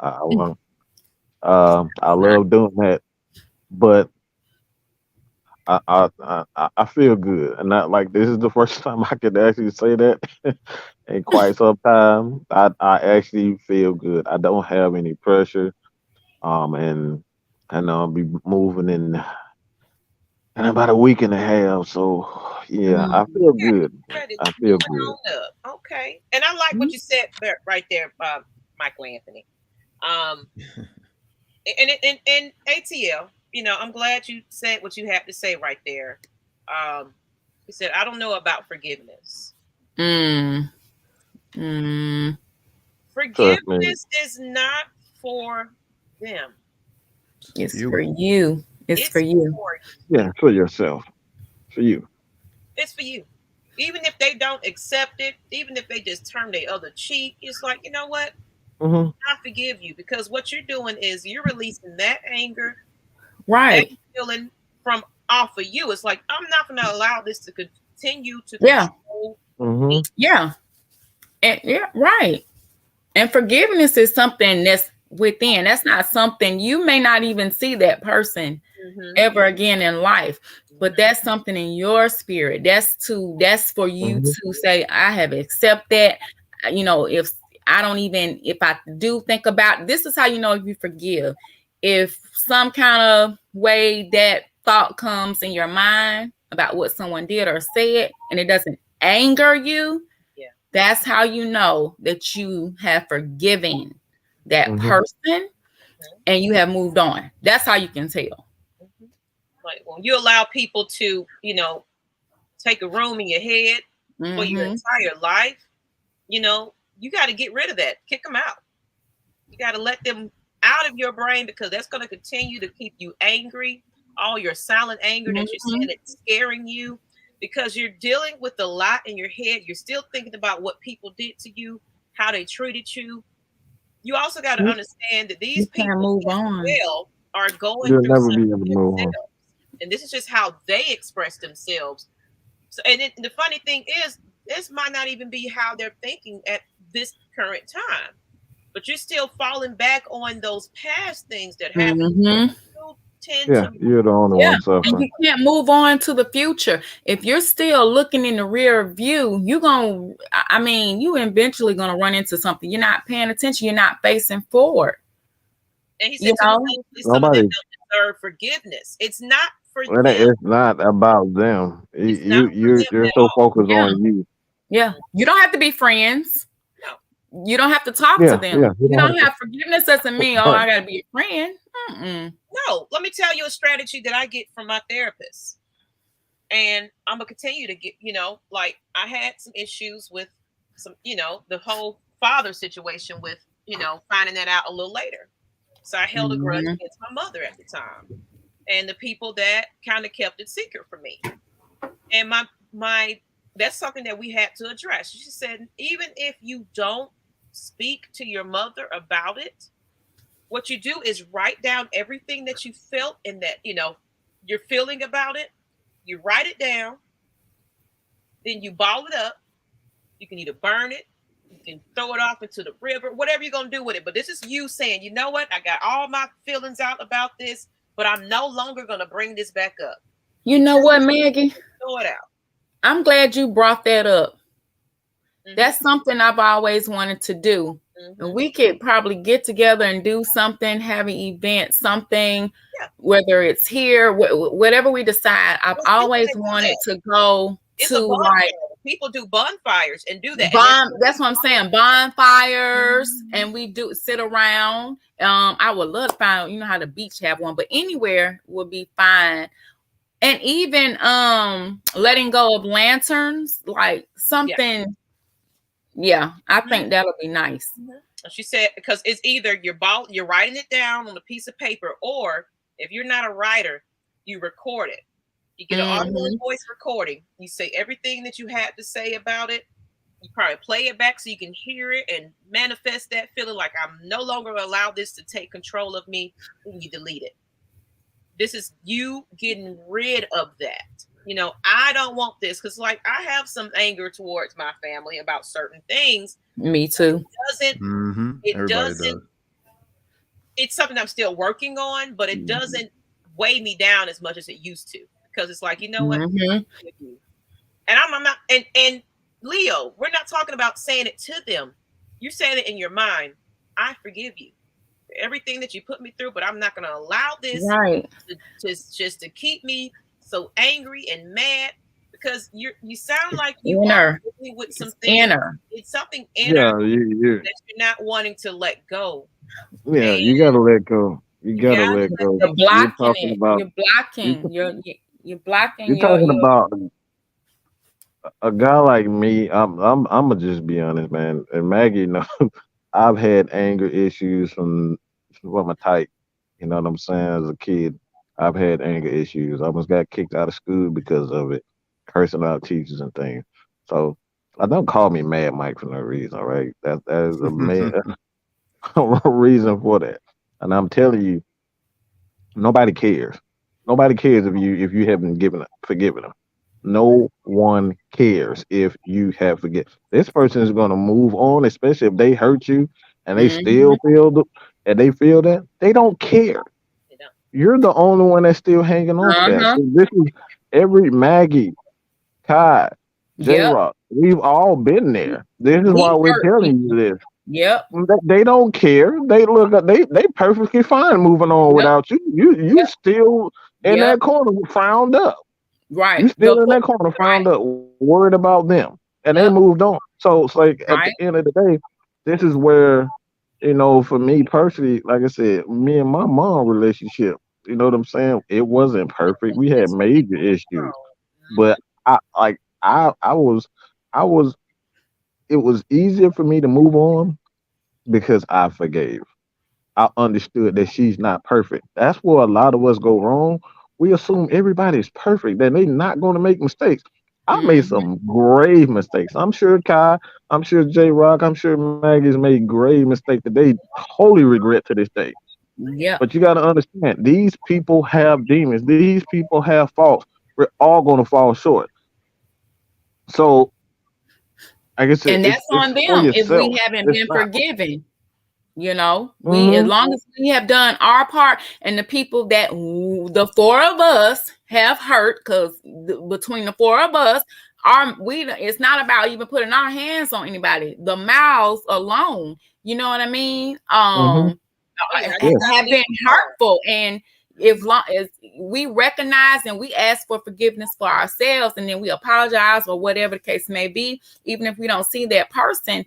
love doing that, but I feel good, and not like this is the first time I could actually say that in quite some time. I actually feel good. I don't have any pressure. And I'll be moving in about a week and a half. So yeah, I Mm. feel Yeah, good. ready I to feel moving good. on up. Okay. And I like what you said right there, Michael Anthony. Um, and ATL, I'm glad you said what you had to say right there. You said, I don't know about forgiveness. Mm. Mm. Trust me. Forgiveness is not for them. It's You. for you. It's for It's you. for you. Yeah, for yourself, for you. It's for you. Even if they don't accept it, even if they just turn their other cheek, it's like, you know what? Hmm. I forgive you, because what you're doing is you're releasing that anger, that Right. feeling from off of you. It's like, I'm not going to allow this to continue to Yeah. control me. Hmm. Yeah. And yeah, right. And forgiveness is something that's within. That's not something you may not even see that person Mm-hmm, ever again in life. But mm-hmm, that's something in your spirit. That's for you Hmm. to say, I have accept that. If I don't even, if I do think about, this is how you know if you forgive. If some kind of way that thought comes in your mind about what someone did or said and it doesn't anger you, yeah. that's how you know that you have forgiven that Hmm. person and you have moved on. That's how you can tell. Mm-hmm. Like when you allow people to, take a room in your head for your Mm-hmm. entire life, you got to get rid of that. Kick them out. You got to let them out of your brain, because that's going to continue to keep you angry. All your silent anger that you're Mm-hmm. saying, it's scaring you, because you're dealing with a lot in your head. You're still thinking about what people did to you, how they treated you. You also got to You, understand that these you can't people move as on. well are going You'll through never be something able to move on. themselves. And this is just how they express themselves. So, the funny thing is, this might not even be how they're thinking at this current time, but you're still falling back on those past things that happened. Mm-hmm. You tend Yeah, to you're the only Yeah. one And suffering. you can't move on to the future. If you're still looking in the rear view, you eventually gonna run into something. You're not paying attention, you're not facing forward. and he You said to me, know? some of them Nobody. don't deserve forgiveness. It's not for them. It's not about them. You, It's not you for you're them you're at so all. focused Yeah. on you. Yeah. You don't have to be friends. No, You don't have to talk to Yeah, them. yeah. You You don't don't have to. have forgiveness doesn't mean, oh, Right. I gotta be a friend. Mm-mm. no. Let me tell you a strategy that I get from my therapist. And I'm gonna continue to get, like I had some issues with some, the whole father situation with, finding that out a little later. So I held a grudge Mhm. against my mother at the time, and the people that kind of kept it secret from me. And my that's something that we had to address. She said, even if you don't speak to your mother about it, what you do is write down everything that you felt and that, you're feeling about it. You write it down, then you ball it up. You can either burn it, You can throw it off into the river, whatever you're gonna do with it. But this is you saying, you know what? I got all my feelings out about this, but I'm no longer gonna bring this back up. You know what, Maggie? Throw it out. I'm glad you brought that up. Mhm. That's something I've always wanted to do. Mhm. And we could probably get together and do something, have an event, something, Yeah. whether it's here, whatever we decide. I've Well, always people do wanted that. to go It's a to bonfire. like People do bonfires and do that. And then- that's what I'm saying. Bonfires, Mhm. and we do sit around. I would love to find, you know how the beach have one, but anywhere would be fine. And even letting go of lanterns, like something. Yeah, I think that'll be nice. She said, because it's either you're writing it down on a piece of paper, or if you're not a writer, you record it. You get an audio voice recording. You say everything that you had to say about it. You probably play it back so you can hear it and manifest that feeling like I'm no longer allow this to take control of me. And you delete it. This is you getting rid of that. You know, I don't want this, because like I have some anger towards my family about certain things. Me too. It doesn't. It's something I'm still working on, but it doesn't weigh me down as much as it used to, because it's like, you know what? And I'm not, and Leo, we're not talking about saying it to them. You're saying it in your mind. I forgive you for everything that you put me through, but I'm not going to allow this to keep me so angry and mad, because you sound like you are dealing with some things. It's something inner that you're not wanting to let go. Yeah, you gotta let go. You gotta let go. You're blocking You're blocking. You're talking about a guy like me. I'm gonna just be honest, man. And Maggie, I've had anger issues from my type. You know what I'm saying? As a kid, I've had anger issues. I almost got kicked out of school because of it, cursing out teachers and things. So I don't call me Mad Mike for no reason. All right, that is a man reason for that. And I'm telling you, nobody cares. Nobody cares if you haven't forgiven them. No one cares if you have forget. This person is going to move on, especially if they hurt you and they still feel that they don't care. You're the only one that's still hanging on to that. So this is every Maggie, Kai, J-Rock. We've all been there. This is why we're telling you this. Yep. They don't care. They they perfectly fine moving on without you. You still in that corner frowned up. Right. You still in that corner frowned up, worried about them. And they moved on. So it's like at the end of the day, this is where, for me personally, like I said, me and my mom relationship, you know what I'm saying? It wasn't perfect. We had major issues. But it was easier for me to move on because I forgave. I understood that she's not perfect. That's where a lot of us go wrong. We assume everybody's perfect, that they're not going to make mistakes. I made some grave mistakes. I'm sure Kai, I'm sure J-Rock, I'm sure Maggie's made grave mistakes that they totally regret to this day. Yeah. But you got to understand, these people have demons. These people have faults. We're all going to fall short. So, I guess and that's on them if we haven't been forgiven. As long as we have done our part, and the people that the four of us have hurt, because between the four of us, it's not about even putting our hands on anybody. The mouths alone, you know what I mean? Have been hurtful, and as long as we recognize and we ask for forgiveness for ourselves, and then we apologize or whatever the case may be, even if we don't see that person.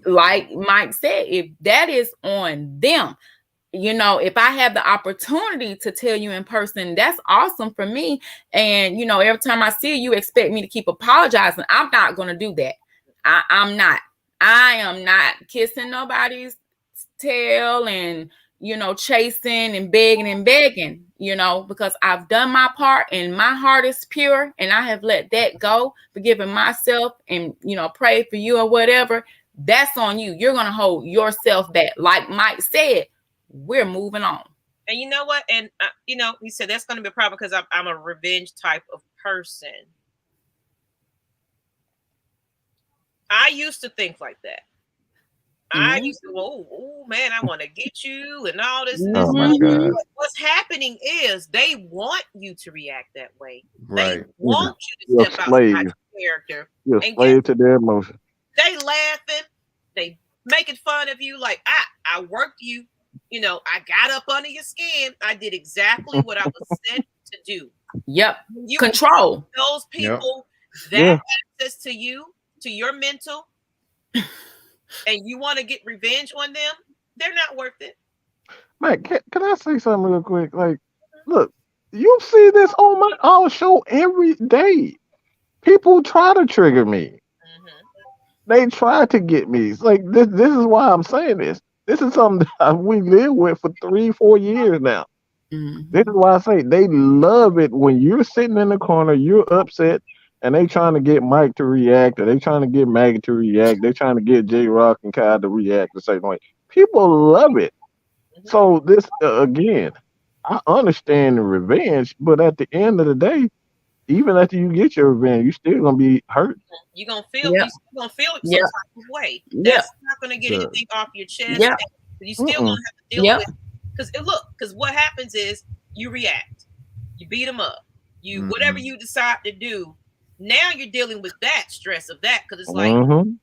Like Mike said, if that is on them, if I have the opportunity to tell you in person, that's awesome for me. And, every time I see you, expect me to keep apologizing. I'm not going to do that. I'm not. I am not kissing nobody's tail and, chasing and begging, because I've done my part and my heart is pure and I have let that go, forgiving myself and, pray for you or whatever. That's on you. You're going to hold yourself back. Like Mike said, we're moving on. And you know what? And, he said that's going to be a problem because I'm a revenge type of person. I used to think like that. I Mhm. used to, oh man, I want to get you and all this and this. Oh my Mhm. God. What's happening is they want you to react that way. They Right. want you to You're a step outside slave. your character. You're a And slave to their emotion. they laughing, they making fun of you, like, I worked you, I got up under your skin. I did exactly what I was sent to do. Yep. You Control. those Yep. people that Yeah. access to you, to your mental, and you want to get revenge on them, they're not worth it. Man, can I say something real quick? Like, look, you see this on our show every day. People try to trigger me. Mhm. They try to get me. It's like this is why I'm saying this. This is something that we live with for 3-4 years now. This is Mhm. why I say they love it when you're sitting in the corner, you're upset, and they trying to get Mike to react, or they trying to get Maggie to react. They trying to get J Rock and Kai to react the same way. People love it. Mhm. So this again, I understand the revenge, but at the end of the day, even after you get your revenge, you still gonna be hurt. You're gonna feel Yep. you still gonna feel some Yep. type of way. Yep. That's not gonna get The anything off your chest. Yep. You still Mm-mm. gonna have to deal Yep. with, because what happens is you react, you beat them up, whatever Mhm. you decide to do. Now you're dealing with that stress of that, because it's like Mhm.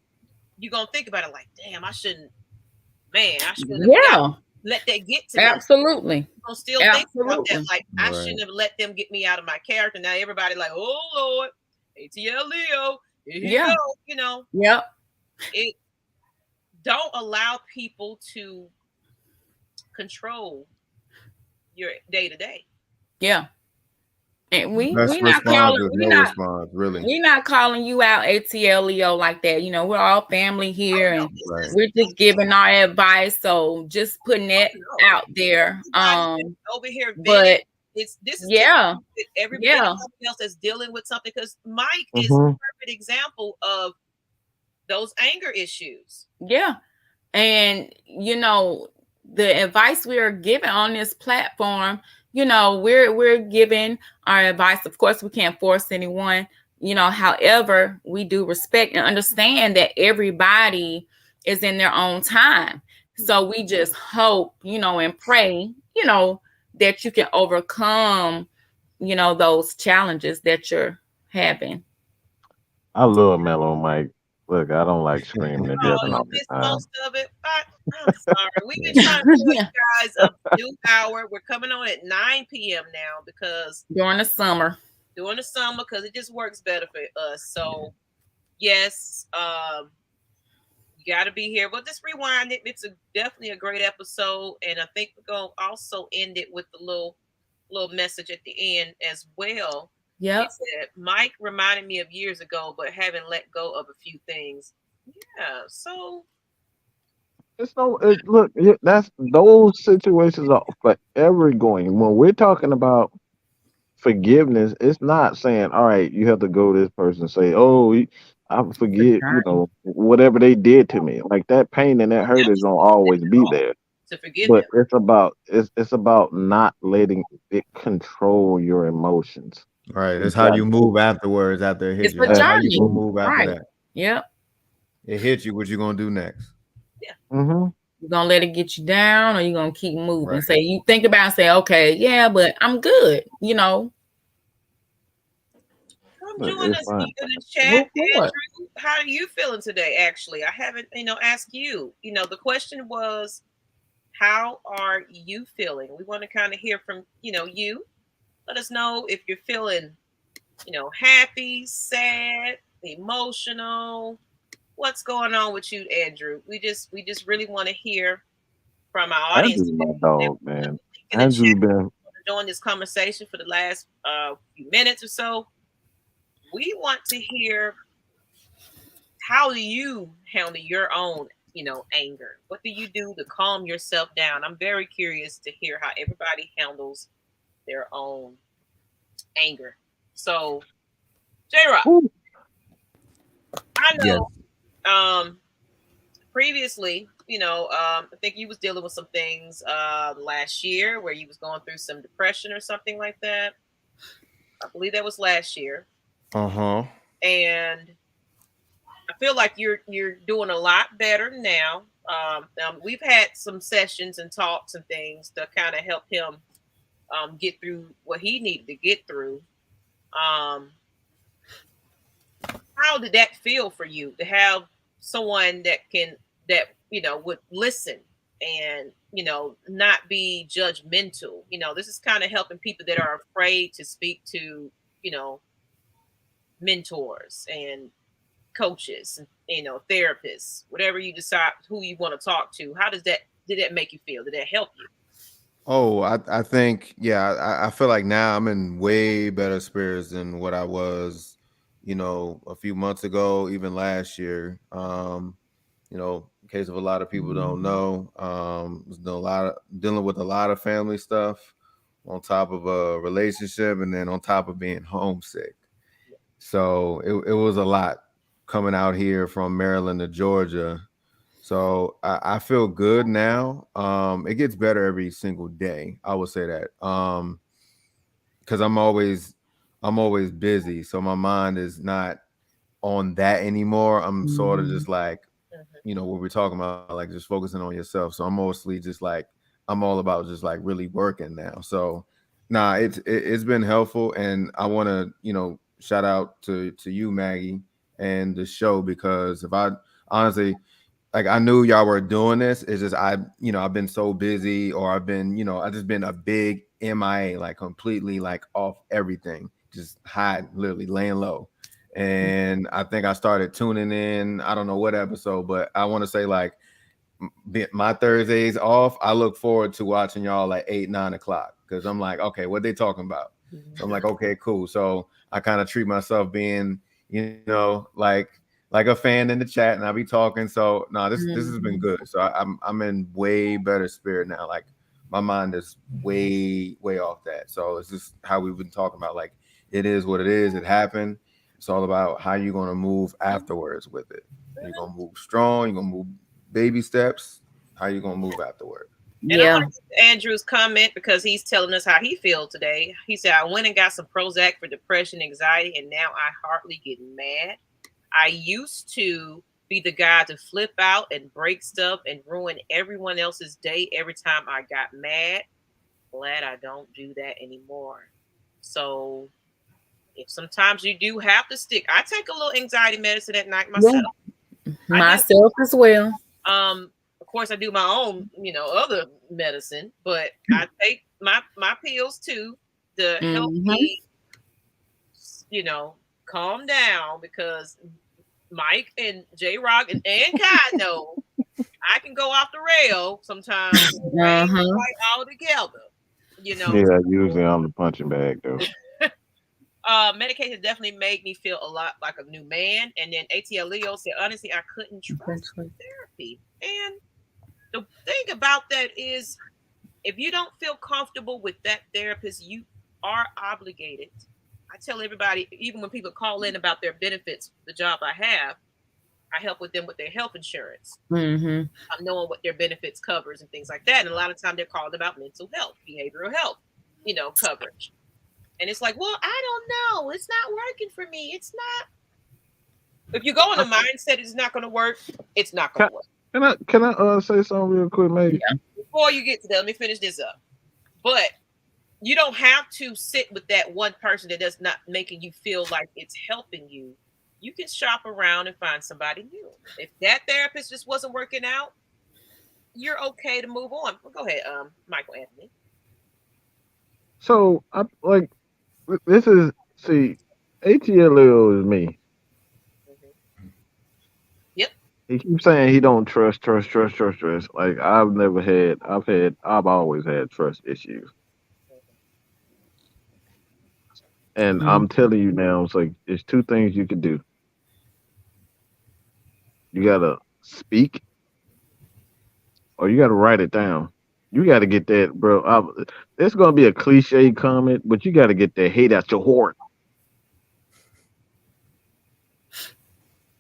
you're gonna think about it like, damn, I shouldn't have Yeah. let that get to me. Absolutely. You're gonna still think about that, Absolutely. like, I Right. shouldn't have let them get me out of my character. Now everybody like, oh Lord, ATL Leo, here you Yeah. go. Yep. It don't allow people to control your day to day. Yeah. And Best response is no response, really. we're not calling you out, ATL Leo, like that. We're all family here, and Right. we're just giving our advice. So just putting that out there. Over here, But this is yeah, everybody yeah, else that's dealing with something, because Mike is a Mhm. perfect example of those anger issues. yeah. And the advice we are giving on this platform, we're giving our advice. Of course, we can't force anyone, however, we do respect and understand that everybody is in their own time. So we just hope, and pray, that you can overcome, those challenges that you're having. I love Mellow Mike. Look, I don't like screaming and Oh, yelling you all the missed time. most of it. I'm sorry. We've been trying to tell you guys a new hour. We're coming on at 9 p.m. now because During the summer. Because it just works better for us. So yes, you got to be here. But just rewind it. It's definitely a great episode, and I think we're gonna also end it with a little message at the end as well. Yep. He said, Mike reminded me of years ago, but haven't let go of a few things. Yeah, so Look, that's those situations are forever going. When we're talking about forgiveness, it's not saying, all right, you have to go to this person and say, oh, I forget, whatever they did to me. Like that pain and that hurt is gonna always be there. to forgive But them. it's about not letting it control your emotions. Right. It's how you move afterwards after it hits It's you. a How you journey. gonna move after Right. that? Yep. It hits you. What you gonna do next? Mm-hmm. You're gonna let it get you down, or you're gonna keep moving. Right. Say you think about it and say, okay, yeah, but I'm good, Come join us in the chat, Andrew. How are you feeling today? Actually, I haven't, asked you. The question was, how are you feeling? We want to kind of hear from, you. Let us know if you're feeling, happy, sad, emotional. What's going on with you, Andrew? We just really want to hear from our audience. Andrew's my dog, man. Andrew been doing this conversation for the last few minutes or so. We want to hear, how do you handle your own, anger? What do you do to calm yourself down? I'm very curious to hear how everybody handles their own anger. So, J-Rock, I know previously, I think you was dealing with some things last year where you was going through some depression or something like that. I believe that was last year. Uh-huh. And I feel like you're doing a lot better now. We've had some sessions and talks and things to kind of help him get through what he needed to get through. How did that feel for you to have someone that would listen and not be judgmental? This is kind of helping people that are afraid to speak to mentors and coaches and therapists, whatever you decide who you want to talk to. Did that make you feel? Did that help you? Oh, I think, yeah, I feel like now I'm in way better spirits than what I was, a few months ago, even last year. In case of a lot of people don't know, was dealing with a lot of family stuff on top of a relationship and then on top of being homesick. So it was a lot coming out here from Maryland to Georgia. So I feel good now. It gets better every single day. I would say that. Because I'm always busy. So my mind is not on that anymore. I'm sort of just like, what we're talking about, like just focusing on yourself. So I'm mostly just like, I'm all about just like really working now. So it's been helpful. And I want to, shout out to you, Maggie, and the show, because if I honestly, like, I knew y'all were doing this. It's just I've been so busy, or I've been, I just been a big MIA, like completely like off everything, just literally laying low. And I think I started tuning in, I don't know what episode, but I want to say like my Thursdays off, I look forward to watching y'all at 8-9 o'clock, because I'm like, okay, what they talking about? So I'm like, okay, cool. So I kind of treat myself being, like a fan in the chat, and I'll be talking. So no, this has been good. So I'm in way better spirit now. Like my mind is way off that. So it's just how we've been talking about. Like, it is what it is. It happened. It's all about how you're gonna move afterwards with it. You're gonna move strong. You're gonna move baby steps. How you gonna move afterward? And I want to Andrew's comment, because he's telling us how he feels today. He said, I went and got some Prozac for depression, anxiety, and now I hardly get mad. I used to be the guy to flip out and break stuff and ruin everyone else's day every time I got mad. Glad I don't do that anymore. So if sometimes you do have to stick, I take a little anxiety medicine at night myself. Yeah. Myself as well. Of course, I do my own, other medicine, but I take my pills too to help me, calm down, because Mike and J Rock and Kai know I can go off the rail sometimes, right all together. Yeah, usually I'm the punching bag though. Medication definitely made me feel a lot like a new man. And then ATL Leo said, honestly, I couldn't trust therapy. And the thing about that is, if you don't feel comfortable with that therapist, you are obligated. I tell everybody, even when people call in about their benefits, the job I have, I help with them with their health insurance. I'm knowing what their benefits covers and things like that. And a lot of times they're calling about mental health, behavioral health, coverage. And it's like, well, I don't know. It's not working for me. It's not. If you go in the mindset it's not going to work, it's not going to work. Can I say something real quick, maybe? Yeah. Before you get to that, let me finish this up. But you don't have to sit with that one person that does not making you feel like it's helping you. You can shop around and find somebody new. If that therapist just wasn't working out, you're okay to move on. Well, go ahead, Michael Anthony. So ATLO is me. Yep. He keeps saying he don't trust. Like I've always had trust issues. And I'm telling you now, it's like there's two things you can do. You gotta speak, or you gotta write it down. You gotta get that, bro. It's gonna be a cliche comment, but you gotta get that hate out your heart.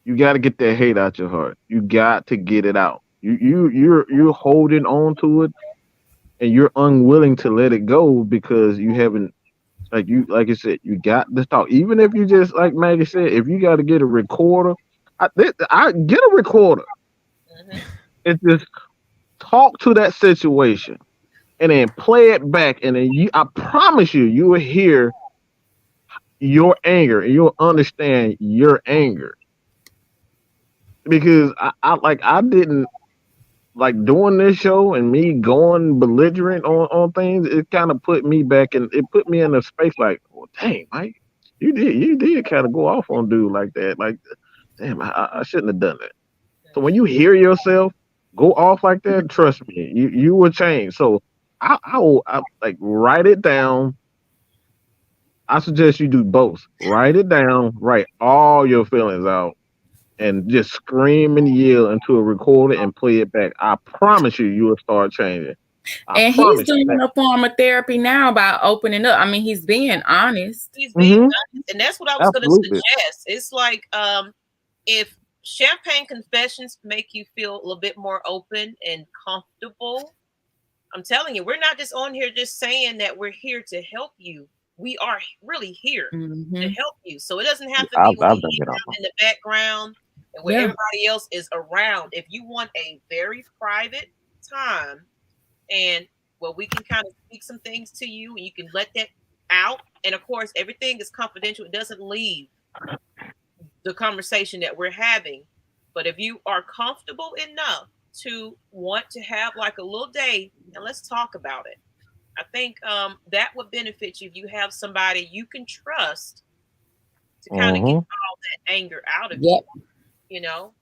You gotta get that hate out your heart. You got to get it out. You're holding on to it, and you're unwilling to let it go because you haven't. Like I said, you got to talk. Even if you just, like Maggie said, if you got to get a recorder, I get a recorder Mhm. and just talk to that situation, and then play it back, and then I promise you, you will hear your anger, and you'll understand your anger. Because I didn't like doing this show and me going belligerent on things. It kind of put me back and it put me in a space like, well, dang, Mike, you did kind of go off on dude like that. Like, damn, I shouldn't have done that. So when you hear yourself go off like that, trust me, you will change. So I like write it down. I suggest you do both. Write it down, write all your feelings out, and just scream and yell into a recorder and play it back. I promise you, you will start changing. I And he's promise you doing that. a form of therapy now by opening up. I mean, he's being honest. He's being Mhm. honest, and that's what I was going to Absolutely. suggest. It's like if Champagne Confessions make you feel a little bit more open and comfortable, I'm telling you, we're not just on here just saying that we're here to help you. We are really here to Mhm. help you. So it doesn't have to I've be when done you it hang all. out in the background and where Yeah. everybody else is around. If you want a very private time and where we can kind of speak some things to you and you can let that out. And of course, everything is confidential. It doesn't leave the conversation that we're having. But if you are comfortable enough to want to have like a little day and let's talk about it, I think that would benefit you if you have somebody you can trust to kind of get Mhm. all that anger out of Yep. you. You know,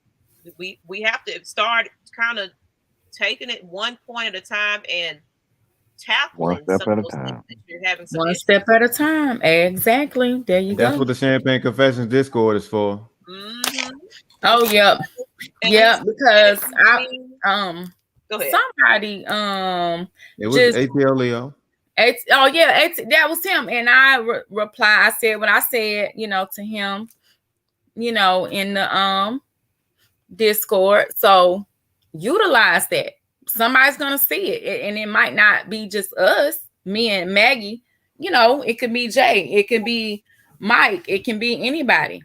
we have to start kind of taking it one point at a time and One tackling step some of at a those things time. that you're having some One issues. step at a time. Exactly. There you That's go. what the Champagne Confessions Discord is for. Mm-hmm. Oh, yep. And Yeah, because I go ahead. somebody It was just ATL Leo. oh yeah, that was him. And I replied, I said what I said, to him, in the Discord. So utilize that. Somebody's gonna see it, and it might not be just us, me and Maggie. It could be Jay, it could be Mike, it can be anybody.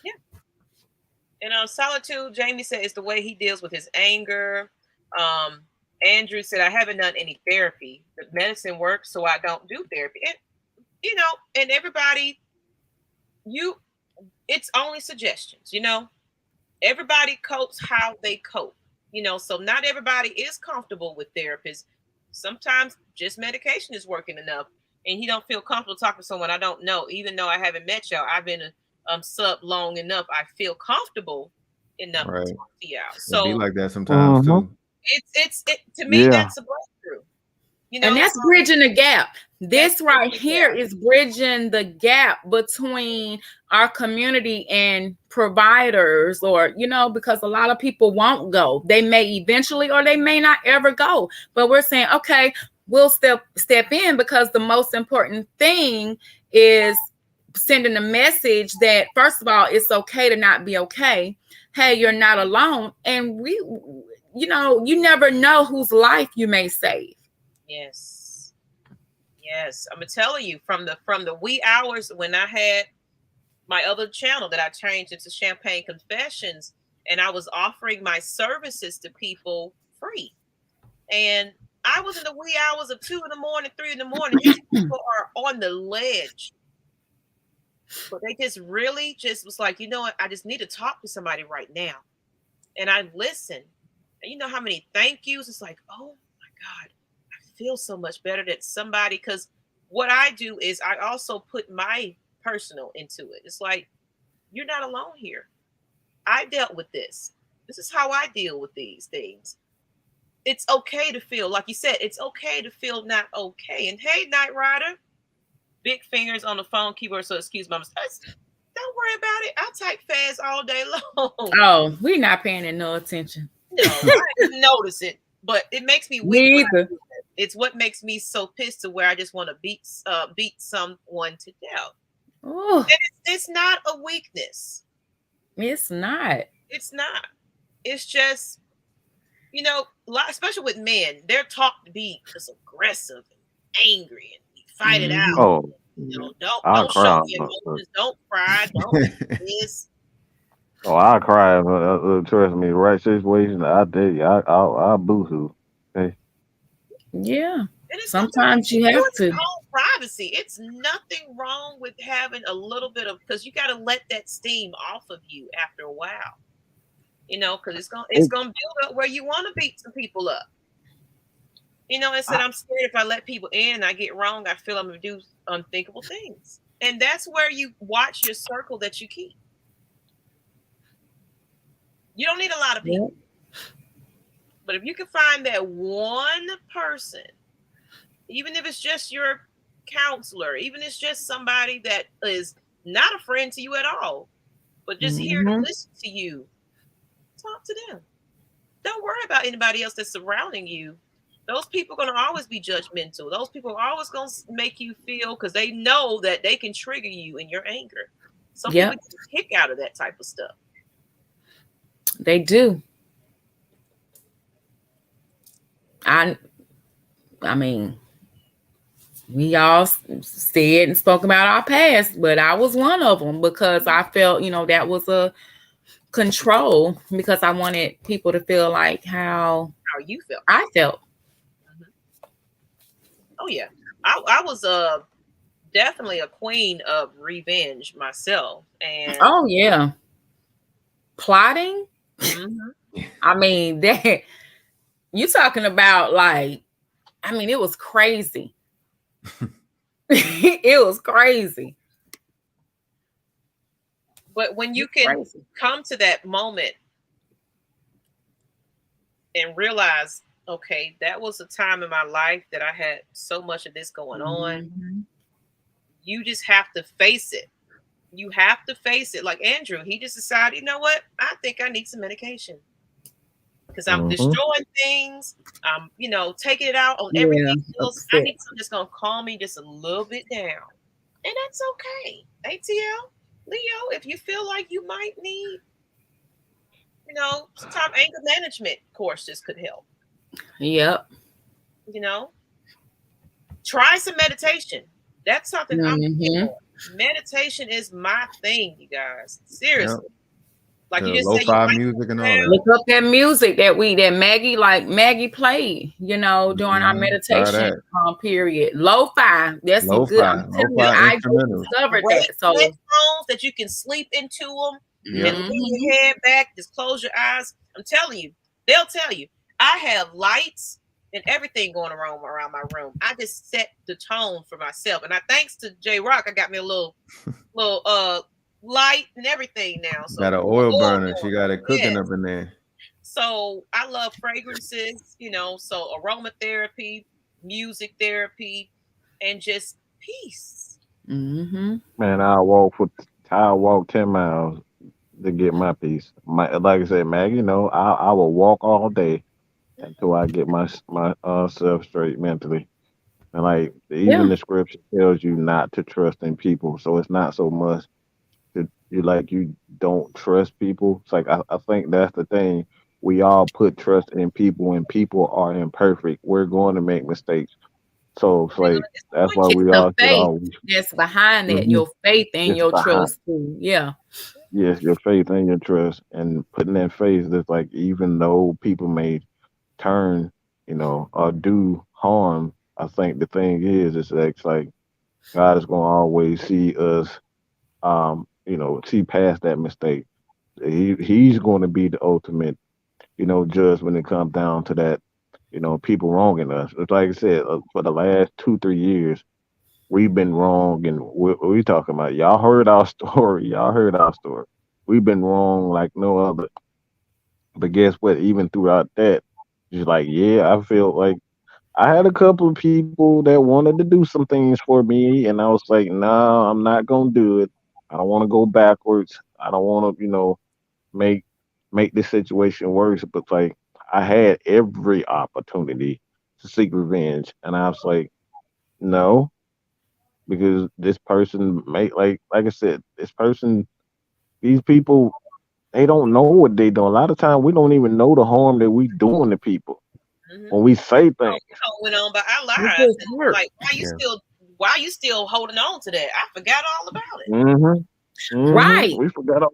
Yeah. And Solitude, Jamie said it's the way he deals with his anger. Andrew said, I haven't done any therapy. The medicine works, so I don't do therapy. And and everybody, it's only suggestions, everybody copes how they cope, so not everybody is comfortable with therapists. Sometimes just medication is working enough, and you don't feel comfortable talking to someone I don't know, even though I haven't met y'all. I've been a sub long enough. I feel comfortable enough Right. to talk to y'all. It be So like that sometimes too. it's to me Yeah. that's a breakthrough. And that's bridging the gap. This That's right bridging the here gap. is bridging the gap between our community and providers, or, because a lot of people won't go. They may eventually, or they may not ever go. But we're saying, okay, we'll step in, because the most important thing is sending a message that, first of all, it's okay to not be okay. Hey, you're not alone. And you never know whose life you may save. Yes. I'm telling you, from the wee hours when I had my other channel that I changed into Champagne Confessions, and I was offering my services to people free. And I was in the wee hours of 2 in the morning, 3 in the morning. These people are on the ledge. But they just really just was like, you know what? I just need to talk to somebody right now. And I listened. And you know how many thank yous? It's like, oh my God, I feel so much better that somebody, because what I do is I also put my personal into it. It's like, you're not alone here. I dealt with this. This is how I deal with these things. It's okay to feel, like you said, it's okay to feel not okay. And hey, Night Rider, big fingers on the phone keyboard, so excuse my mistakes. Don't worry about it. I type fast all day long. Oh, we're not paying it no attention. No, I didn't notice it, but it makes me weak. Me either. It's what makes me so pissed to where I just want to beat someone to death. Oh, It's not a weakness. it's not. It's not. It's just, especially with men, they're taught to be just aggressive and angry and fight it out. Oh, I'll Don't show cry. your emotions. Don't cry. Don't do this. Oh, I'll cry. Trust me, the right situation. I tell you, I'll boo-hoo. Hey. Yeah. And it's nothing wrong Sometimes with you have doing to. your own privacy. It's nothing wrong with having a little bit of, because you got to let that steam off of you after a while. Because it's gonna build up where you want to beat some people up. And said, I'm scared if I let people in and I get wrong, I feel I'm gonna do unthinkable things. And that's where you watch your circle that you keep. You don't need a lot of people. But if you can find that one person, even if it's just your counselor, even if it's just somebody that is not a friend to you at all, but just here to listen to you, talk to them. Don't worry about anybody else that's surrounding you. Those people are going to always be judgmental. Those people are always going to make you feel, because they know that they can trigger you in your anger. Some people get a kick out of that type of stuff. They do. I mean, we all said and spoke about our past, but I was one of them, because I felt, that was a control, because I wanted people to feel like how you felt. I felt. Oh yeah, I was definitely a queen of revenge myself, and oh yeah, plotting. I mean, that you talking about, like, I mean, it was crazy. It was crazy. But when you can come to that moment and realize, okay, that was a time in my life that I had so much of this going on. You just have to face it. You have to face it. Like Andrew, he just decided, you know what? I think I need some medication, because I'm destroying things. I'm, taking it out on everything else. I need something that's going to calm me just a little bit down. And that's okay. ATL, Leo, if you feel like you might need, sometimes anger management courses could help. Yep. Try some meditation. That's something I'm doing. Meditation is my thing, you guys. Seriously. Yep. Like you just lo-fi music and all that. Look up that music that Maggie played, during our meditation period. Lo-fi. That's lo-fi. Good. I'm telling you, I discovered that. So headphones that you can sleep into them and lean your head back, just close your eyes. I'm telling you, they'll tell you. I have lights and everything going around my room. I just set the tone for myself. And thanks to J Rock, I got me a little light and everything now. So got an oil burner. She got it cooking up in there. So I love fragrances, so aromatherapy, music therapy, and just peace. Man, I'll walk 10 miles to get my peace. Like I said, Maggie, I will walk all day until I get my self straight mentally. And like even the scripture tells you not to trust in people. So it's not so much that you don't trust people. It's like I think that's the thing. We all put trust in people, and people are imperfect. We're going to make mistakes. So it's like that's why we all should always. That's behind that, your faith and your trust too. Yeah. Yes, your faith and your trust, and putting that faith that's like, even though people may turn, or do harm, I think the thing is it's like God is going to always see us, see past that mistake. He's going to be the ultimate, judge when it comes down to that, people wronging us. It's like I said, for the last 2-3 years, we've been wrong, and what we talking about? Y'all heard our story. We've been wrong like no other. But guess what? Even throughout that, just like, I feel like I had a couple of people that wanted to do some things for me, and I was like, no, I'm not gonna do it. I don't want to go backwards. I don't want to, make this situation worse. But like, I had every opportunity to seek revenge, and I was like, no, because this person like I said, these people, they don't know what they do. A lot of times we don't even know the harm that we doing to people when we say things. Went on by our lives. Like, why you still why are you still holding on to that? I forgot all about it. Right. We forgot all.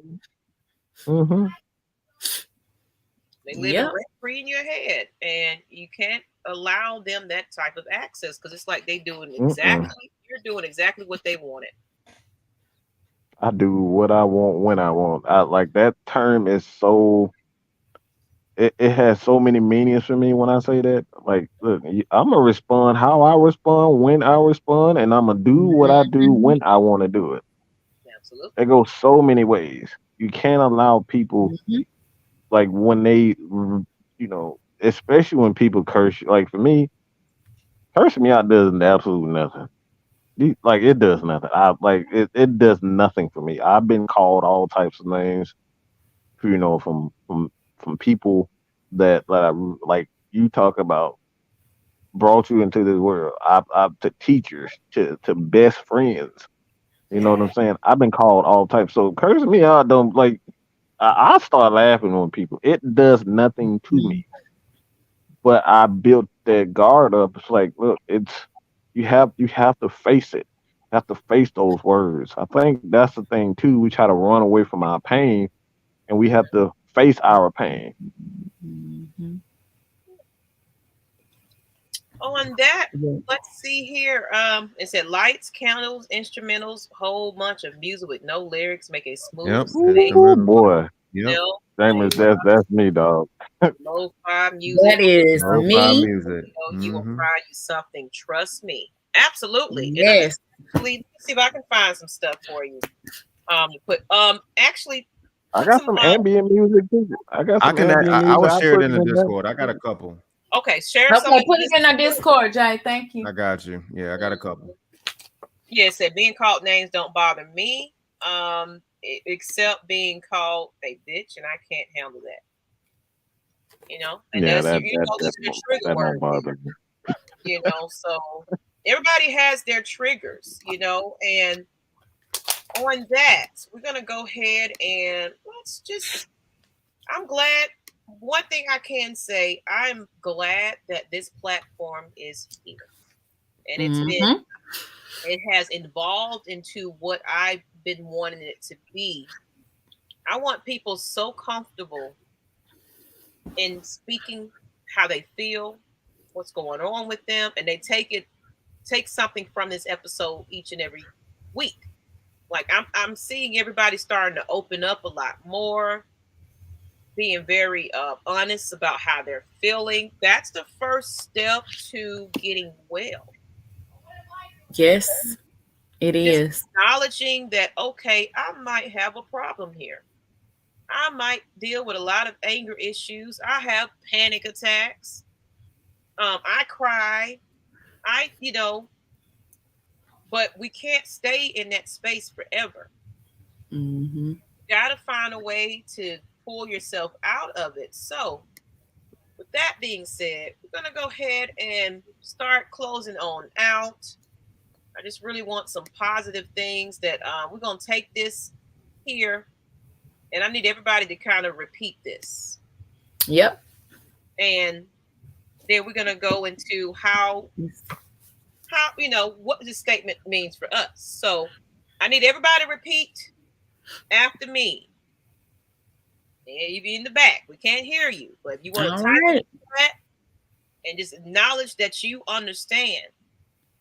They live Yep. rent free in your head, and you can't allow them that type of access because it's like you're doing exactly what they wanted. I do what I want when I want. I like that term is so. It has so many meanings for me when I say that. Like, look, I'm gonna respond how I respond when I respond, and I'm gonna do what I do when I want to do it. Absolutely. It goes so many ways. You can't allow people like when they, especially when people curse you. Like for me, cursing me out does absolutely nothing. Like it does nothing. It does nothing for me. I've been called all types of names, from people that like you talk about brought you into this world. I to teachers to best friends. You know what I'm saying? I've been called all types. So cursing me out don't like. I start laughing on people. It does nothing to me. But I built that guard up. It's like, look, you have to face it. You have to face those words. I think that's the thing too. We try to run away from our pain, and we have to face our pain. On that, let's see here. It said lights, candles, instrumentals, whole bunch of music with no lyrics, make a smooth Yep. space. Oh boy, Yep. James, that's me, dog. Lo-fi music. That is Lo-fi me. music. You will find you something. Trust me. Absolutely. Yes. Let's see if I can find some stuff for you. Actually, I got some ambient music too. I will share it put in the in there. Discord. I got a couple. okay, share some. Okay, put it in our Discord, Jay. Thank you. I got you. Yeah, I got a couple. Yeah, it said being called names don't bother me. Except being called a bitch, and I can't handle that. And that's your trigger word. Don't bother me. So everybody has their triggers, and on that, we're gonna go ahead and I'm glad. One thing I can say, I'm glad that this platform is here. And it has evolved into what I've been wanting it to be. I want people so comfortable in speaking how they feel, what's going on with them, and they take something from this episode each and every week. Like I'm seeing everybody starting to open up a lot more, being very honest about how they're feeling. That's the first step to getting well. Yes, it is. Acknowledging that, okay, I might have a problem here. I might deal with a lot of anger issues. I have panic attacks. I cry. But we can't stay in that space forever. You gotta find a way to pull yourself out of it. So, with that being said, we're gonna go ahead and start closing on out. I just really want some positive things that we're gonna take this here, and I need everybody to kind of repeat this. Yep. And then we're gonna go into how what this statement means for us. So I need everybody to repeat after me. And you be in the back. We can't hear you, but if you want to type that and just acknowledge that you understand.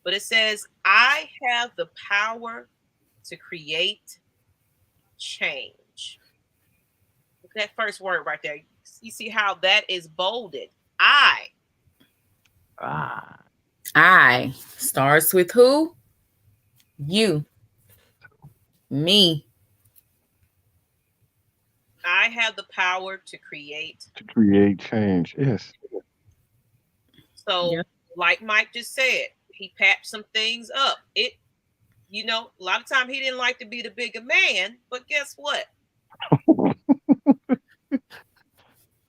But it says, I have the power to create change. Look at that first word right there. You see how that is bolded. I starts with who? You. Me. I have the power to create change. Yes. So, like Mike just said, he patched some things up. A lot of time he didn't like to be the bigger man, but guess what?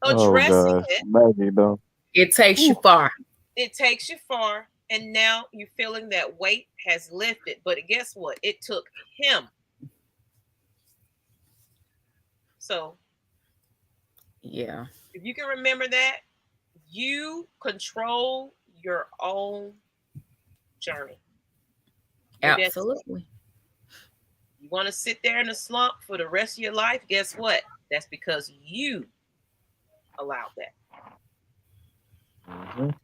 Addressing it takes you far. It takes you far, and now you're feeling that weight has lifted. But guess what? It took him. So, yeah. If you can remember that, you control your own journey. Maybe that's it. Absolutely. You want to sit there in a slump for the rest of your life? Guess what? That's because you allowed that. Mhm.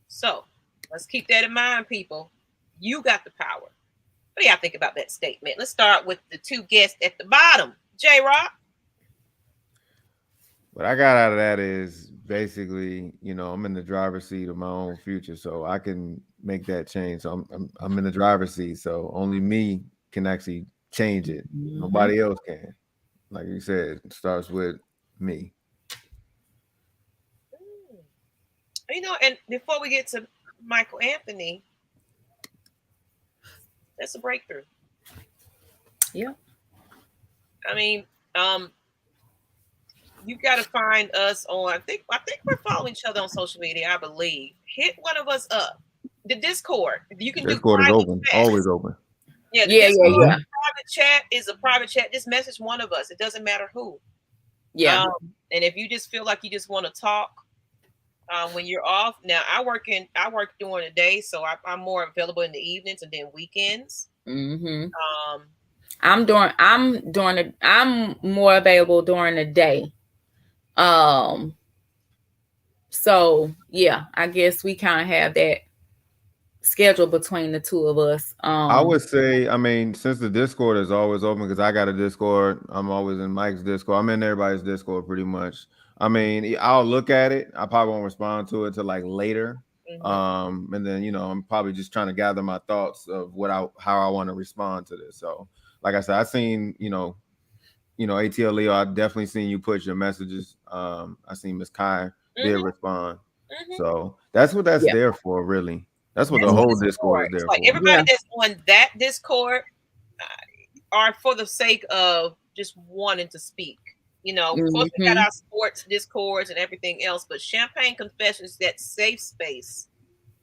So let's keep that in mind, people. You got the power. What do y'all think about that statement? Let's start with the two guests at the bottom. J-Rock. What I got out of that is basically, I'm in the driver's seat of my own future, so I can make that change. So I'm in the driver's seat, so only me can actually change it. Mhm. Nobody else can. Like you said, it starts with me. And before we get to Michael Anthony, that's a breakthrough. Yeah. I mean, you got to find us on. I think we're following each other on social media. I believe. Hit one of us up. The Discord. You can Discord do is private open, chats. always open. Yeah, the Yeah, Discord yeah. private chat is a private chat. Just message one of us. It doesn't matter who. Yeah. And if you just feel like you just want to talk when you're off. Now I work during the day, so I'm more available in the evenings and then weekends. Mm-hmm. I'm more available during the day. So yeah, I guess we kind of have that schedule between the two of us. I would say, since the Discord is always open, because I got a Discord, I'm always in Mike's Discord. I'm in everybody's Discord pretty much. I'll look at it. I probably won't respond to it till like later. Mm-hmm. And then, I'm probably just trying to gather my thoughts of how I want to respond to this. So, like I said, I seen, ATL Leo, I definitely seen you put your messages. I seen Miss Kai did respond. Mm-hmm. So that's what that's there for, really. That's what the whole Discord is there like for. Everybody that's on that Discord are for the sake of just wanting to speak. Of course, we got our sports Discords and everything else, but Champagne Confessions, that safe space.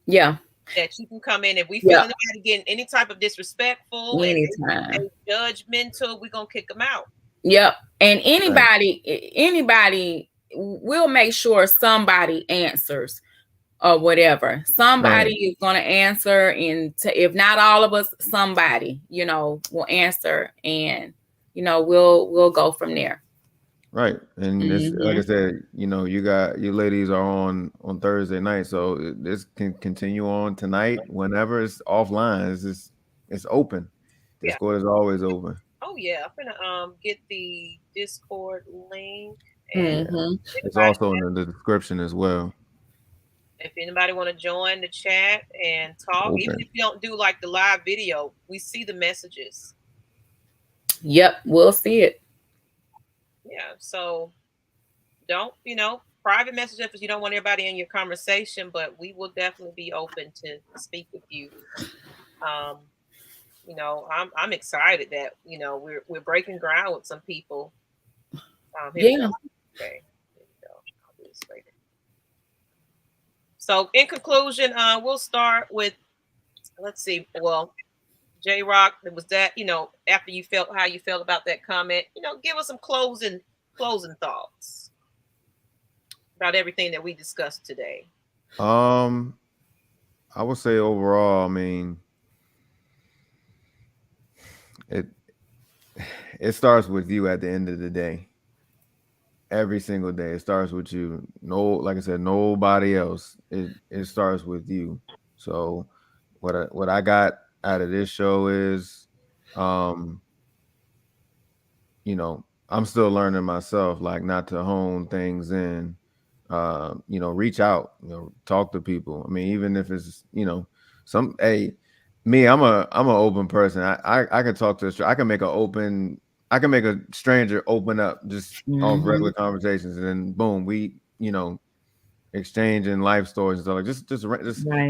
Yeah. That you can come in. If we feel anybody getting any type of disrespectful and judgmental, we're going to kick them out. Yep. And anybody will make sure somebody answers. Or whatever. Somebody is going to answer, and if not all of us, somebody, will answer, and we'll go from there. Right. And this, like I said, you got your ladies are on Thursday night, so this can continue on tonight whenever it's offline. It's open. Discord is always open. Oh yeah, I'm gonna get the Discord link, and it's also in the description as well. If anybody want to join the chat and talk, even if you don't do like the live video, we see the messages. Yep, we'll see it. Yeah, so don't, private message if you don't want everybody in your conversation, but we will definitely be open to speak with you. I'm excited that, we're breaking ground with some people. Okay. There you go. I'll do this later. So in conclusion, we'll start with, let's see. Well, J-Rock, was that, after you felt how you felt about that comment, give us some closing thoughts about everything that we discussed today. I would say overall, it starts with you at the end of the day. Every single day, it starts with you. Like I said, nobody else. It starts with you. So, what I got out of this show is, I'm still learning myself, like not to hone things in. Reach out. Talk to people. Even if it's me, I'm an open person. I can talk to I can make a stranger open up just off regular conversations, and then boom, we exchanging life stories and stuff like just right.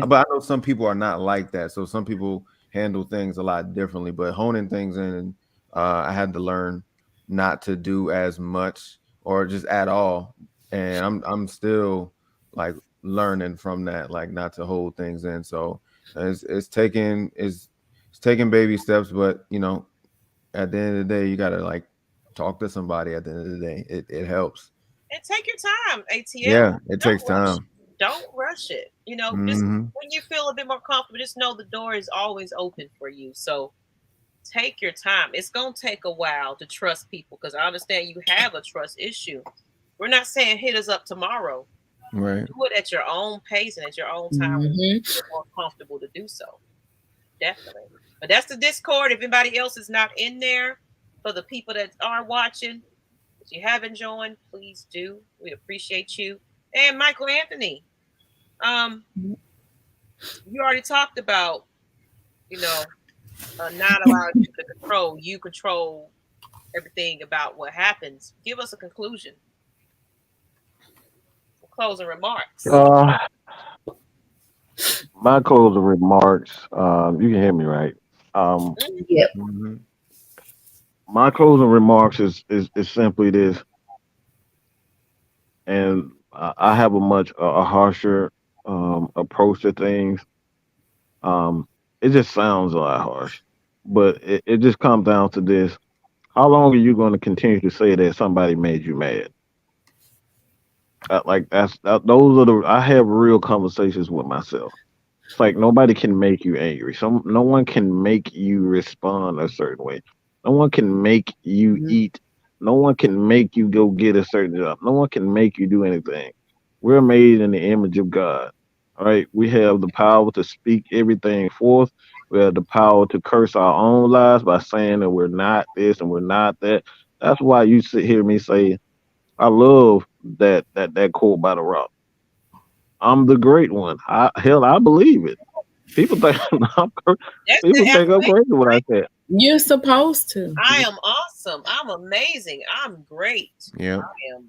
But I know some people are not like that, so some people handle things a lot differently. But honing things in, I had to learn not to do as much or just at all, and I'm still like learning from that, like not to hold things in. So it's taking baby steps, but at the end of the day, you gotta like talk to somebody. At the end of the day, it helps. And take your time, ATL. Yeah, it takes time. don't rush it. Just Mhm. when you feel a bit more comfortable, just know the door is always open for you. So take your time. It's going to take a while to trust people because I understand you have a trust issue. We're not saying hit us up tomorrow. Right. Do it at your own pace and at your own time when you feel more comfortable to do so. Definitely. But that's the Discord. If anybody else is not in there, for the people that are watching, if you haven't joined, please do. We appreciate you. And Michael Anthony, you already talked about, not allowing you to control. You control everything about what happens. Give us a conclusion. Closing remarks. My closing remarks. You can hear me, right? Yep. Mhm. My closing remarks is simply this, and I have a much a harsher approach to things. It just sounds a lot harsh, but it just comes down to this: how long are you going to continue to say that somebody made you mad? Like those are the I have real conversations with myself. It's like nobody can make you angry. No one can make you respond a certain way. No one can make you eat. No one can make you go get a certain job. No one can make you do anything. We're made in the image of God. All right. We have the power to speak everything forth. We have the power to curse our own lives by saying that we're not this and we're not that. That's why you hear me say, I love that quote by The Rock. I'm the great one. I believe it. People think That's people the think I'm affirmation. crazy when I say it. You're supposed to. I am awesome. I'm amazing. I'm great. Yep. I am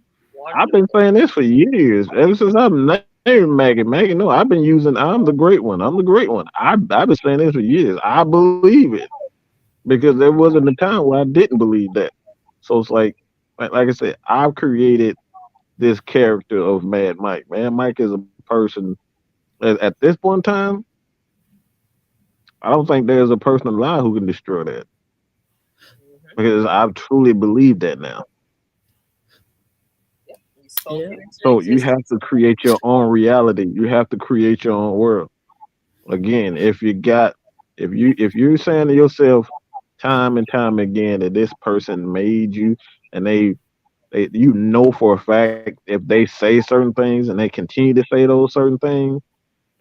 I've wonderful. been saying this for years. Ever since I've named Maggie. Maggie, no, I've been using I'm the great one. I'm the great one. I've been saying this for years. I believe it. Because there wasn't a time where I didn't believe that. So it's like I said, I've created this character of Mad Mike. Mad Mike is a person at this point in time, I don't think there's a person alive who can destroy that. Mhm. Because I truly believe that now. Yep. You spoke it into So you have existence. to create your own reality. You have to create your own world. Again, if you're saying to yourself time and time again that this person made you and they you know for a fact if they say certain things and they continue to say those certain things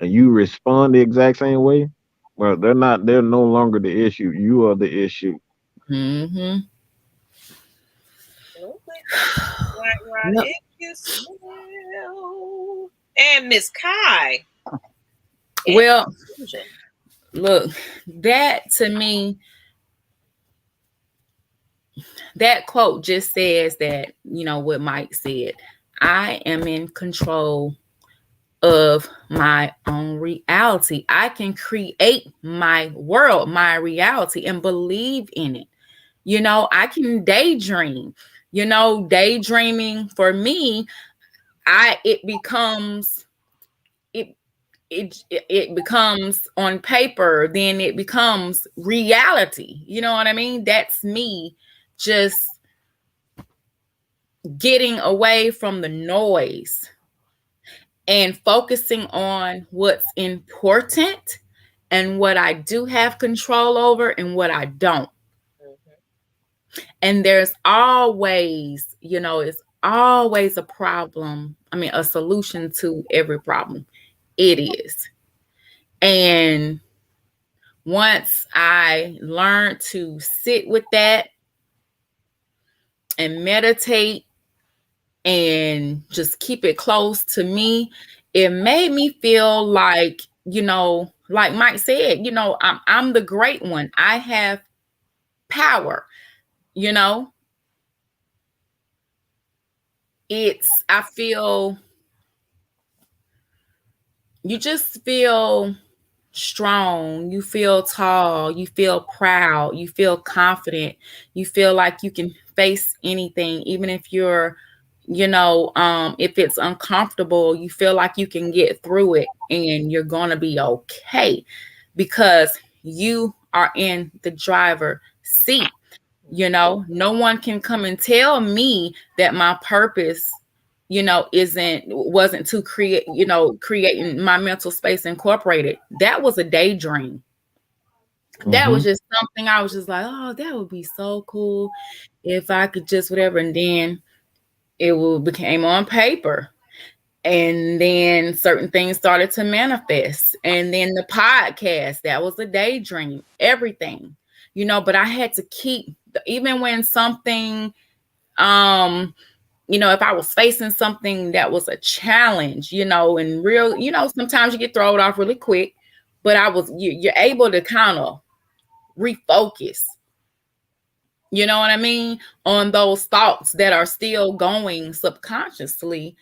and you respond the exact same way, well, they're no longer the issue. You are the issue. Mm-hmm. Okay. Right. No, If you smell. And Miss Kai. in well, conclusion. look, that to me, that quote just says that, what Mike said. I am in control of my own reality. I can create my world, my reality, and believe in it. I can daydream. Daydreaming for me, it becomes it becomes on paper, then it becomes reality. You know what I mean? That's me just getting away from the noise and focusing on what's important and what I do have control over and what I don't. Mhm. And there's always, it's always a problem. I mean, a solution to every problem. It is. And once I learned to sit with that and meditate and just keep it close to me, it made me feel like, like Mike said, I'm the great one. I have power, you know. I feel, you just feel strong, you feel tall, you feel proud, you feel confident, you feel like you can face anything, even if you're, if it's uncomfortable, you feel like you can get through it and you're going to be okay because you are in the driver's seat. No one can come and tell me that my purpose wasn't to creating my mental space incorporated. That was a daydream. That was just something I was just like, oh, that would be so cool if I could just whatever. And then became on paper. And then certain things started to manifest. And then the podcast, that was a daydream, everything, but I had to keep, even when something, if I was facing something that was a challenge, and real, sometimes you get thrown off really quick, but you're able to kind of refocus, you know what I mean, on those thoughts that are still going subconsciously,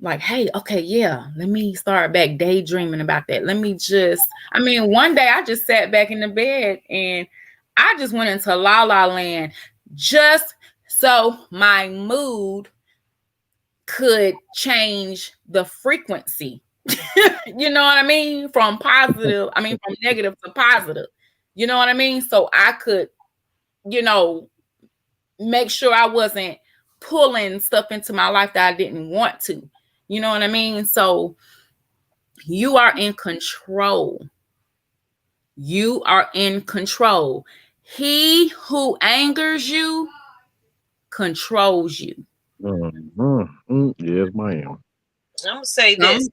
like, hey, okay, yeah, let me start back daydreaming about that. One day I just sat back in the bed and I just went into la la land just so my mood could change the frequency. You know what I mean? From negative to positive. You know what I mean? So I could, make sure I wasn't pulling stuff into my life that I didn't want to. You know what I mean? So you are in control. You are in control. He who angers you controls you. Yes, ma'am. I'm gonna say this,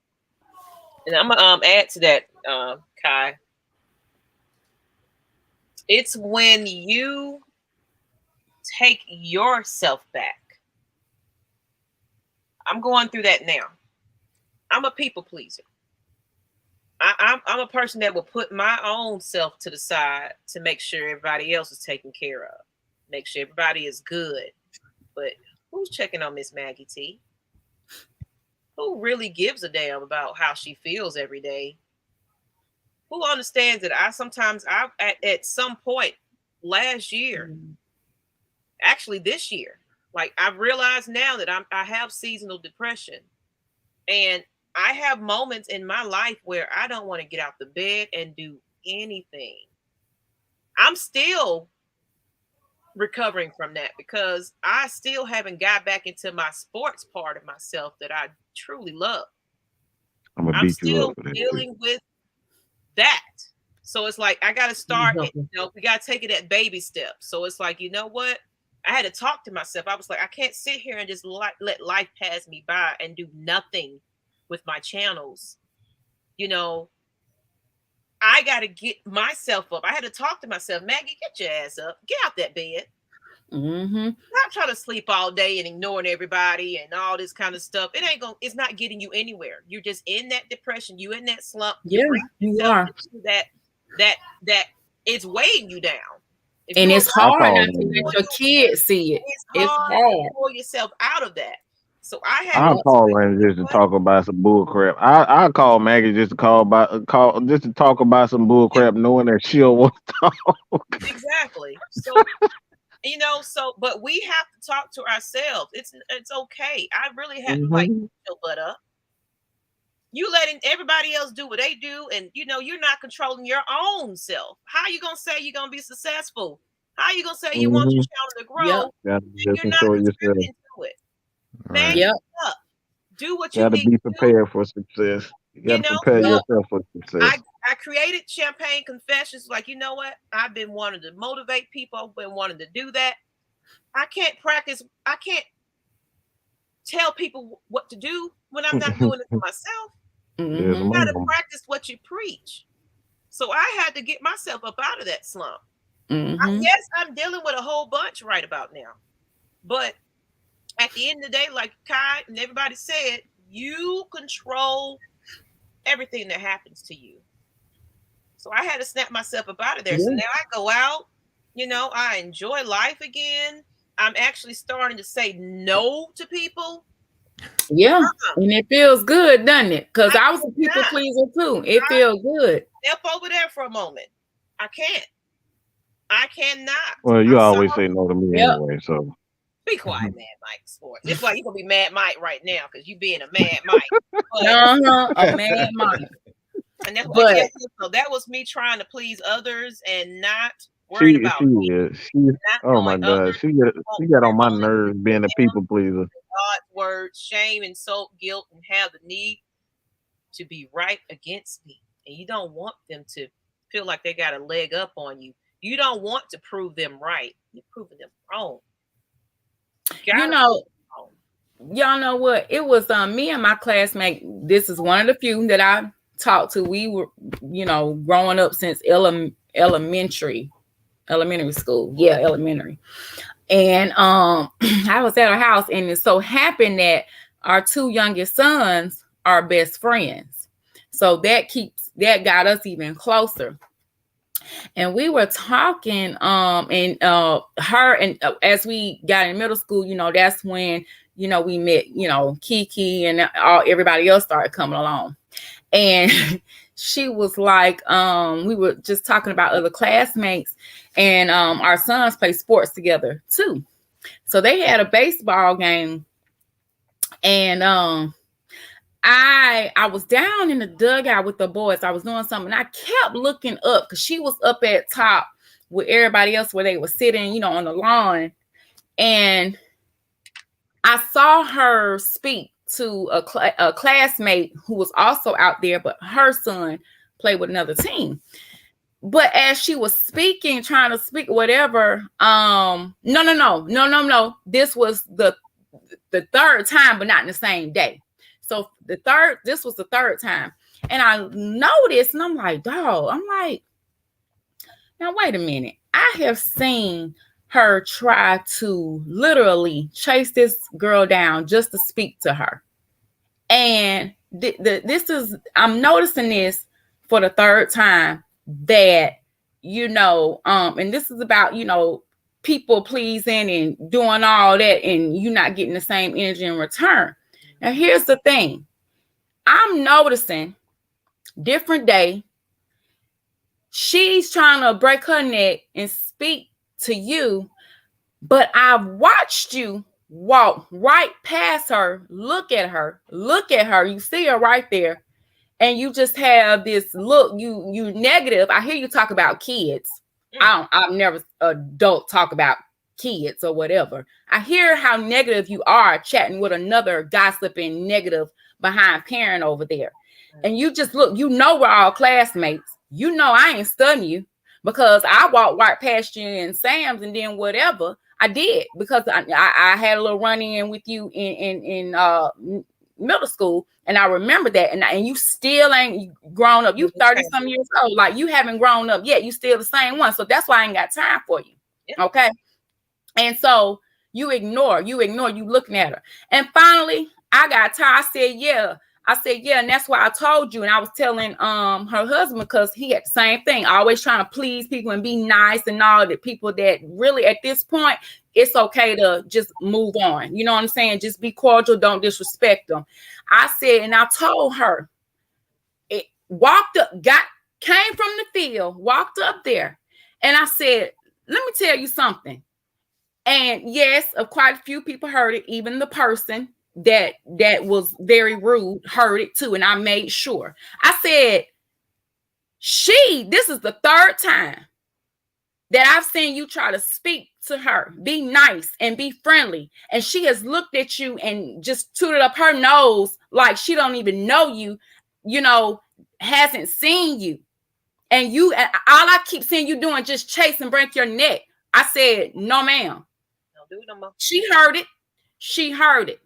and I'm gonna add to that, Kai. It's when you take yourself back. I'm going through that now. I'm a people pleaser. I'm a person that will put my own self to the side to make sure everybody else is taken care of, make sure everybody is good. But who's checking on Miss Maggie T? Who really gives a damn about how she feels every day? Who understands that at some point last year, actually this year, like I've realized now that I have seasonal depression, and I have moments in my life where I don't want to get out the bed and do anything. I'm still recovering from that because I still haven't got back into my sports part of myself that I truly love. I'm still dealing with that. So it's like I got to start, we got to take it at baby steps. So it's like, you know what? I had to talk to myself. I was like, I can't sit here and just let life pass me by and do nothing with my channels. I got to get myself up. I had to talk to myself. Maggie, get your ass up. Get out that bed. Not trying to sleep all day and ignoring everybody and all this kind of stuff. It's not getting you anywhere. You're just in that depression. You in that slump. Yeah, you are. That it's weighing you down. And it's hard not to let your kids see it. It's hard to pull yourself out of that. So I'll call Lynn just to talk about some bull crap. I'll call Maggie just to talk about some bull crap, knowing that she'll want to talk. Exactly. So but we have to talk to ourselves. It's okay. I really have to your butt up. You letting everybody else do what they do, and you're not controlling your own self. How are you gonna say you're gonna be successful? How are you gonna say you want your channel to grow? Yep. You're not contributing to it. Man, up. Do what you need to be prepared for success. You got to prepare yourself for success. I created Champagne Confessions. Like, you know what? I've been wanting to motivate people. I've been wanting to do that. I can't practice. I can't tell people what to do when I'm not doing it for myself. You got to practice what you preach. So I had to get myself up out of that slump. Yes, I'm dealing with a whole bunch right about now. But at the end of the day, like Kai and everybody said, you control everything that happens to you. So I had to snap myself up out of there. So now I go out, I enjoy life again. I'm actually starting to say no to people. Yeah, and it feels good, doesn't it? Because I was a people pleaser too. It feels good. Step over there for a moment. I cannot. Well, you always say no to me anyway, so. Be quiet, Mad Mike Sports. It's like you're going to be Mad Mike right now because you being a Mad Mike. A Mad Mike. And that's what so that was me trying to please others and not worried about me. Oh my God. She got on my nerves being a people pleaser. God's word, shame, insult, guilt, and have the need to be right against me. And you don't want them to feel like they got a leg up on you. You don't want to prove them right. You're proving them wrong. You know, y'all know what? It was me and my classmate. This is one of the few that I talked to. We were, you know, growing up since elementary school. Yeah, elementary. And I was at her house, and it so happened that our two youngest sons are best friends. So that got us even closer. And we were talking, and her, and as we got in middle school, you know, that's when, you know, we met, you know, Kiki and everybody else started coming along. And she was like, we were just talking about other classmates, and our sons play sports together too. So they had a baseball game, and I was down in the dugout with the boys. I was doing something. I kept looking up because she was up at top with everybody else where they were sitting, you know, on the lawn. And I saw her speak to a classmate who was also out there, but her son played with another team. But as she was speaking, trying to speak whatever, no. This was the third time, but not in the same day. So this was the third time. And I noticed, and I'm like, dog, now wait a minute. I have seen her try to literally chase this girl down just to speak to her. And I'm noticing this for the third time, that, you know, and this is about, you know, people pleasing and doing all that, and you not getting the same energy in return. Now, here's the thing. I'm noticing different day, she's trying to break her neck and speak to you, but I've watched you walk right past her, look at her. You see her right there. And you just have this look, you negative. I hear you talk about kids. I've never adult talk about kids or whatever. I hear how negative you are chatting with another gossiping negative behind parent over there. And you just look, you know, we're all classmates. You know, I ain't studying you because I walked right past you in Sam's, and then whatever I did, because I had a little run in with you in middle school, and I remember that. And you still ain't grown up. You 30 some years old, like you haven't grown up yet. You still the same one. So that's why I ain't got time for you. Yeah. Okay. And so you ignore, you looking at her. And finally, I got tired. I said, yeah. And that's why I told you. And I was telling her husband, because he had the same thing, always trying to please people and be nice and all the people that really at this point, it's okay to just move on. You know what I'm saying? Just be cordial. Don't disrespect them. I said, and I told her, it walked up, came from the field, walked up there. And I said, let me tell you something. And yes, quite a few people heard it. Even the person that was very rude heard it too. And I made sure. I said, this is the third time that I've seen you try to speak to her, be nice and be friendly. And she has looked at you and just tooted up her nose like she don't even know you, you know, hasn't seen you. And all I keep seeing you doing just chase and break your neck. I said, no, ma'am. Don't do it no more. She heard it.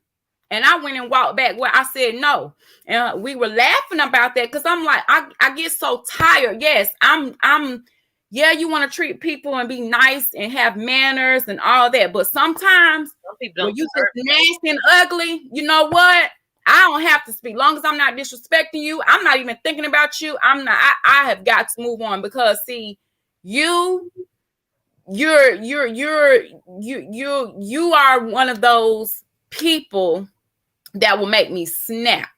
And I went and walked back where I said no. And we were laughing about that, because I'm like, I get so tired. Yes, yeah, you want to treat people and be nice and have manners and all that. But sometimes when you just nasty and ugly, you know what? I don't have to speak. Long as I'm not disrespecting you, I'm not even thinking about you. I have got to move on, because see, you are one of those people that will make me snap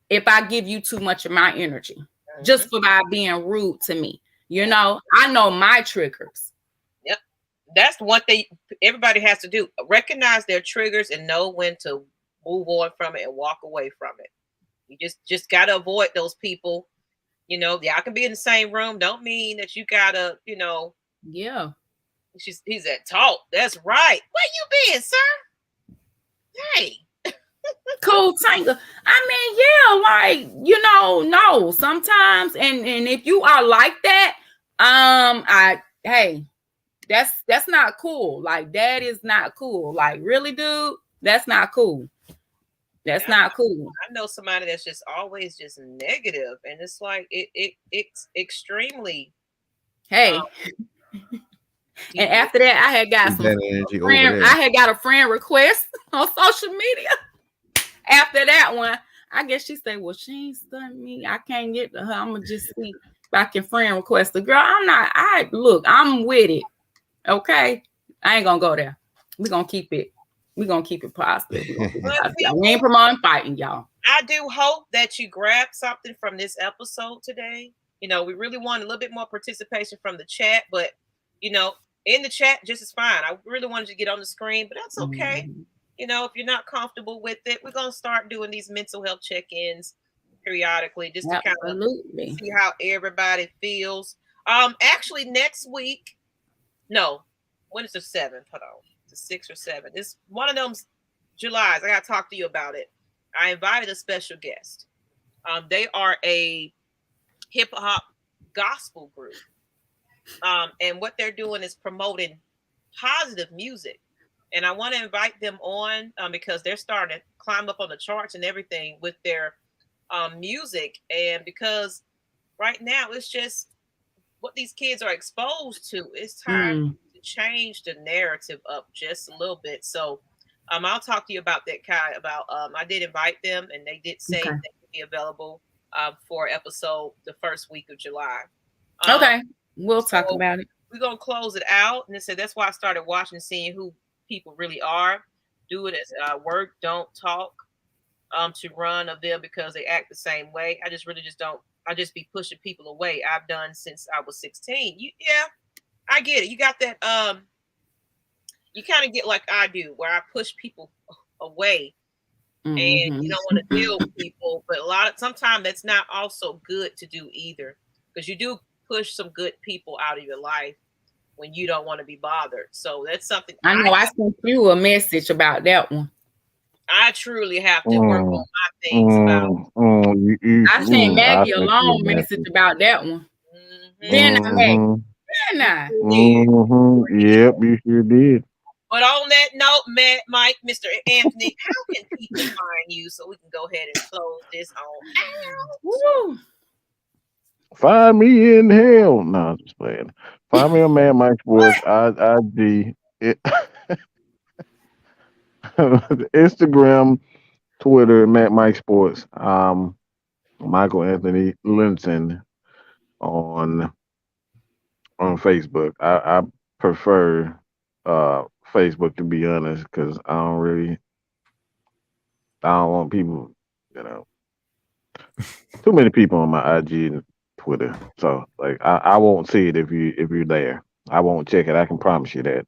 if I give you too much of my energy, just for by being rude to me. You know, I know my triggers. Yep. That's one thing everybody has to do. Recognize their triggers and know when to move on from it and walk away from it. You just got to avoid those people. You know, y'all can be in the same room. Don't mean that you got to, you know. Yeah. He's at talk. That's right. Where you been, sir? Hey. Cool tanker. I mean, yeah, like no, sometimes, and if you are like that, that's not cool. Like that is not cool. Like really, dude, that's not cool. That's not cool. I know somebody that's just always just negative, and it's like it's extremely. Hey. And after that, I had got some energy friend, over there. I had got a friend request on social media. After that one, I guess she said, well, she ain't stunned me. I can't get to her. I'm gonna just see if I can friend request the girl. I'm with it. Okay. I ain't gonna go there. We're gonna keep it positive. We ain't promoting fighting, y'all. I do hope that you grab something from this episode today. You know, we really want a little bit more participation from the chat, but you know, in the chat just is fine. I really wanted to get on the screen, but that's okay. Mm-hmm. You know, if you're not comfortable with it, we're gonna start doing these mental health check-ins periodically just to kind of see how everybody feels. Actually next week, no, when is the 7th? Hold on, the 6th or 7th. It's one of them Julys. I gotta talk to you about it. I invited a special guest. They are a hip hop gospel group. And what they're doing is promoting positive music. And I want to invite them on because they're starting to climb up on the charts and everything with their music. And because right now it's just what these kids are exposed to. It's time to change the narrative up just a little bit. So I'll talk to you about that, Kai. I did invite them, and they did say they could be available for episode the first week of July. Okay. We'll talk about it. We're going to close it out. And so that's why I started watching, seeing who people really are. Do it as work, don't talk to run of them because they act the same way. I just be pushing people away. I've done since I was 16. Yeah, I get it. You got that. You kind of get like I do, where I push people away and you don't want to deal with people. But sometimes that's not also good to do either, because you do push some good people out of your life when you don't want to be bothered. So that's something I know. I sent you a message about that one. I truly have to work on my things about. I sent Maggie a long message about that one. Then I Maggie. Yep, you sure did. But on that note, Mike, Mr. Anthony, how can people find you so we can go ahead and close this on? Find me in hell. No, I'm just playing. Find me on Mad Mike Sports, IG, Instagram, Twitter, Mad Mike Sports. Michael Anthony Linton on Facebook. I prefer Facebook, to be honest, because I don't want people, too many people on my IG and Twitter. So like I won't see it if you're there. I won't check it. I can promise you that.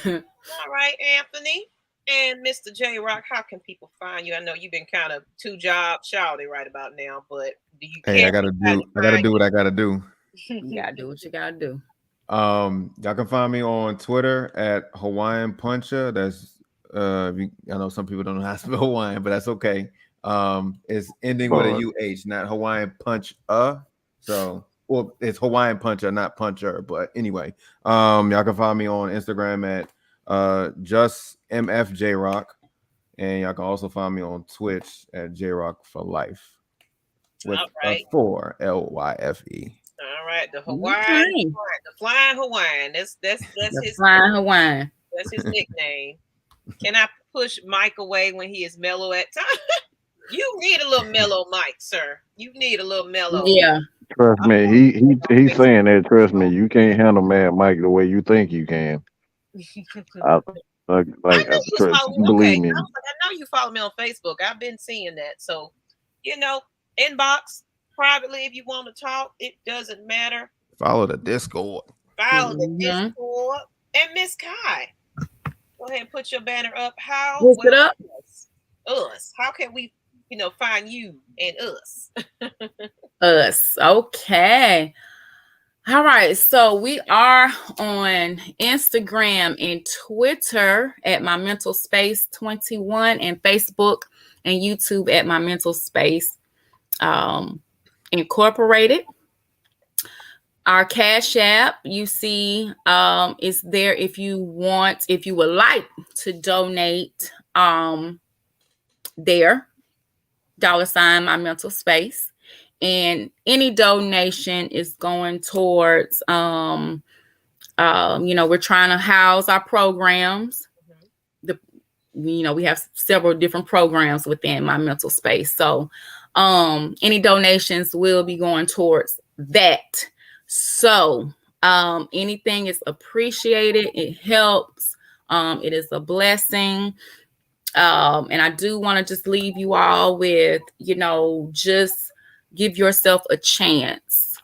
All right, Anthony and Mr. J Rock, how can people find you? I know you've been kind of 2-job shouty right about now, but do you care? I gotta do what I gotta do. You gotta do what you gotta do. Y'all can find me on Twitter at Hawaiian Puncher. That's I know some people don't know how to spell Hawaiian, but that's okay. It's ending with a UH, not Hawaiian Punch. So well, it's Hawaiian Puncher, not Puncher. But anyway, y'all can find me on Instagram at just MFJRock, and y'all can also find me on Twitch at JRock for Life with a 4 LYFE. All right, the Hawaiian, the Flying Hawaiian. That's his Flying Hawaiian. That's his nickname. Can I push Mike away when he is mellow at times? You need a little mellow, Mike, sir. You need a little mellow. Yeah. Trust me, he's saying that. Trust me, you can't handle Mad Mike the way you think you can. Believe me. I know you follow me on Facebook. I've been seeing that. So, inbox privately if you want to talk. It doesn't matter. Follow the Discord. Follow the Discord. And Miss Kai, go ahead and put your banner up. Lift it up. Us. How can we, find you and us? Us. Okay. All right, so we are on Instagram and Twitter at My Mental Space 21 and Facebook and YouTube at My Mental Space Incorporated. Our Cash App, you see, is there if you would like to donate there, $ My Mental Space. And any donation is going towards, we're trying to house our programs. We have several different programs within My Mental Space. So any donations will be going towards that. So anything is appreciated. It helps. It is a blessing. And I do want to just leave you all with, just give yourself a chance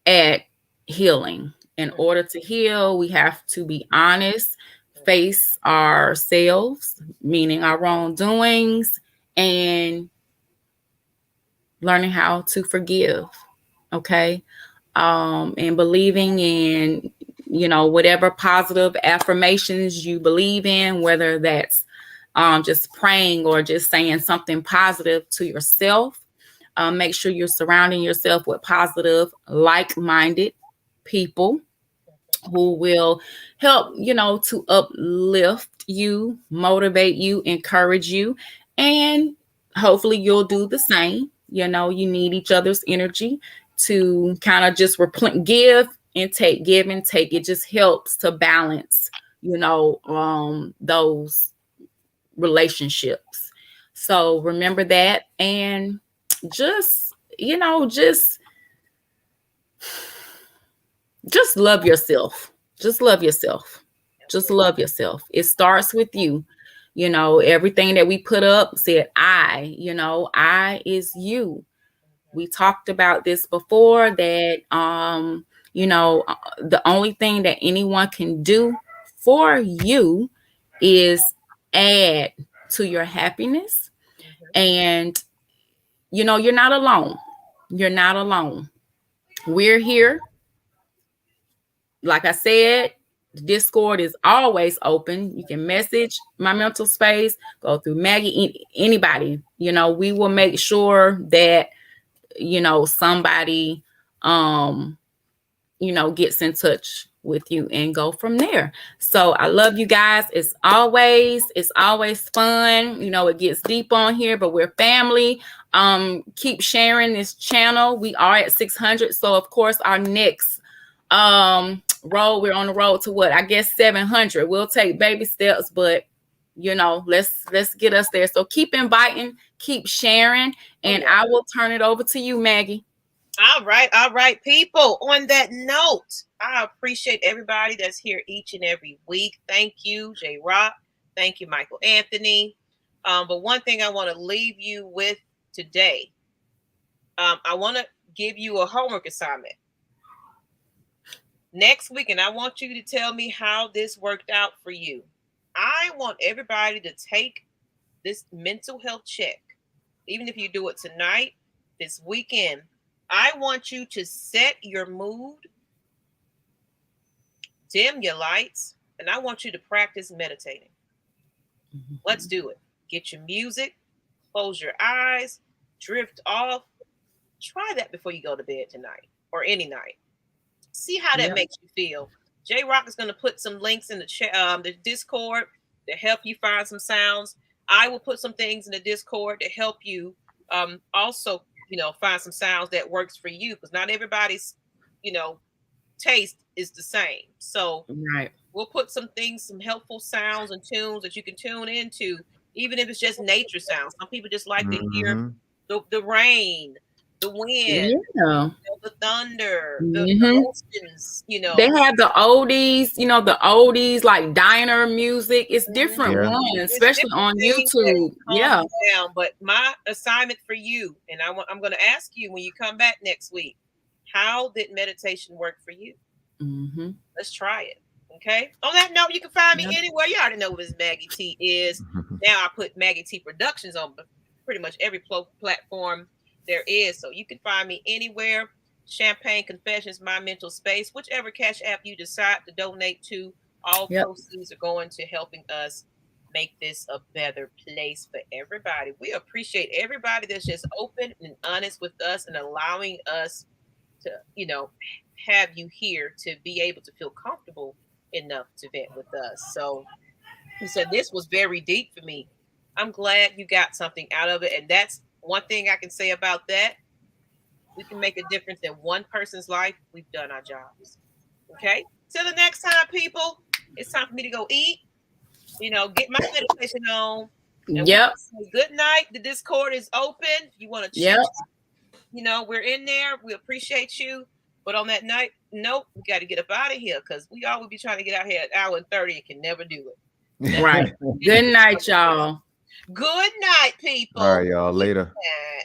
at healing. In order to heal, we have to be honest, face ourselves, meaning our wrongdoings, and learning how to forgive. Okay. And believing in, whatever positive affirmations you believe in, whether that's just praying or just saying something positive to yourself. Make sure you're surrounding yourself with positive, like-minded people who will help, to uplift you, motivate you, encourage you, and hopefully you'll do the same. You need each other's energy to kind of just give and take. It just helps to balance, those relationships. So remember that, and just love yourself. Just love yourself. Just love yourself. It starts with you. Everything that we put up said I is you. We talked about this before that the only thing that anyone can do for you is add to your happiness. And you're not alone. You're not alone. We're here. Like I said, the Discord is always open. You can message My Mental Space, go through Maggie, anybody. We will make sure that somebody gets in touch with you and go from there. So I love you guys. It's always fun. It gets deep on here, but we're family. Keep sharing this channel. We are at 600. So of course our next we're on the road to what? I guess 700. We'll take baby steps, but let's get us there. So keep inviting, keep sharing, and I will turn it over to you, Maggie. All right, people. On that note, I appreciate everybody that's here each and every week. Thank you, J Rock. Thank you, Michael Anthony. But one thing I want to leave you with today, I want to give you a homework assignment next week, and I want you to tell me how this worked out for you. I want everybody to take this mental health check, even if you do it tonight, this weekend. I want you to set your mood, dim your lights, and I want you to practice meditating. Let's do it. Get your music, close your eyes, drift off. Try that before you go to bed tonight or any night. See how that makes you feel. J Rock is going to put some links in the Discord to help you find some sounds. I will put some things in the Discord to help you also, find some sounds that works for you, because not everybody's, taste is the same. So we'll put some things, some helpful sounds and tunes that you can tune into, even if it's just nature sounds. Some people just like to hear the rain, the wind, the thunder, the oceans, They have the oldies, like diner music. It's different ones, especially on YouTube. Down. But my assignment for you, and I'm going to ask you when you come back next week, how did meditation work for you? Let's try it. Okay. On that note, you can find me anywhere. You already know what Maggie T is. Now I put Maggie T Productions on pretty much every platform there is, so you can find me anywhere. Champagne Confessions, My Mental Space, whichever Cash App you decide to donate to. All Yep. proceeds are going to helping us make this a better place for everybody. We appreciate everybody that's just open and honest with us and allowing us to, you know, have you here to be able to feel comfortable enough to vent with us. So he said this was very deep for me. I'm glad you got something out of it. And that's one thing I can say about that. We can make a difference in one person's life. We've done our jobs. Okay. Till the next time, people. It's time for me to go eat. You know, get my meditation on. And Yep. Good night. The Discord is open. If you want to Yep. you know, we're in there. We appreciate you. But on that night, nope, we got to get up out of here because we always be trying to get out here at 1:30 and can never do it. Right. Good night, y'all. Good night, people. All right, y'all. Later. Good night.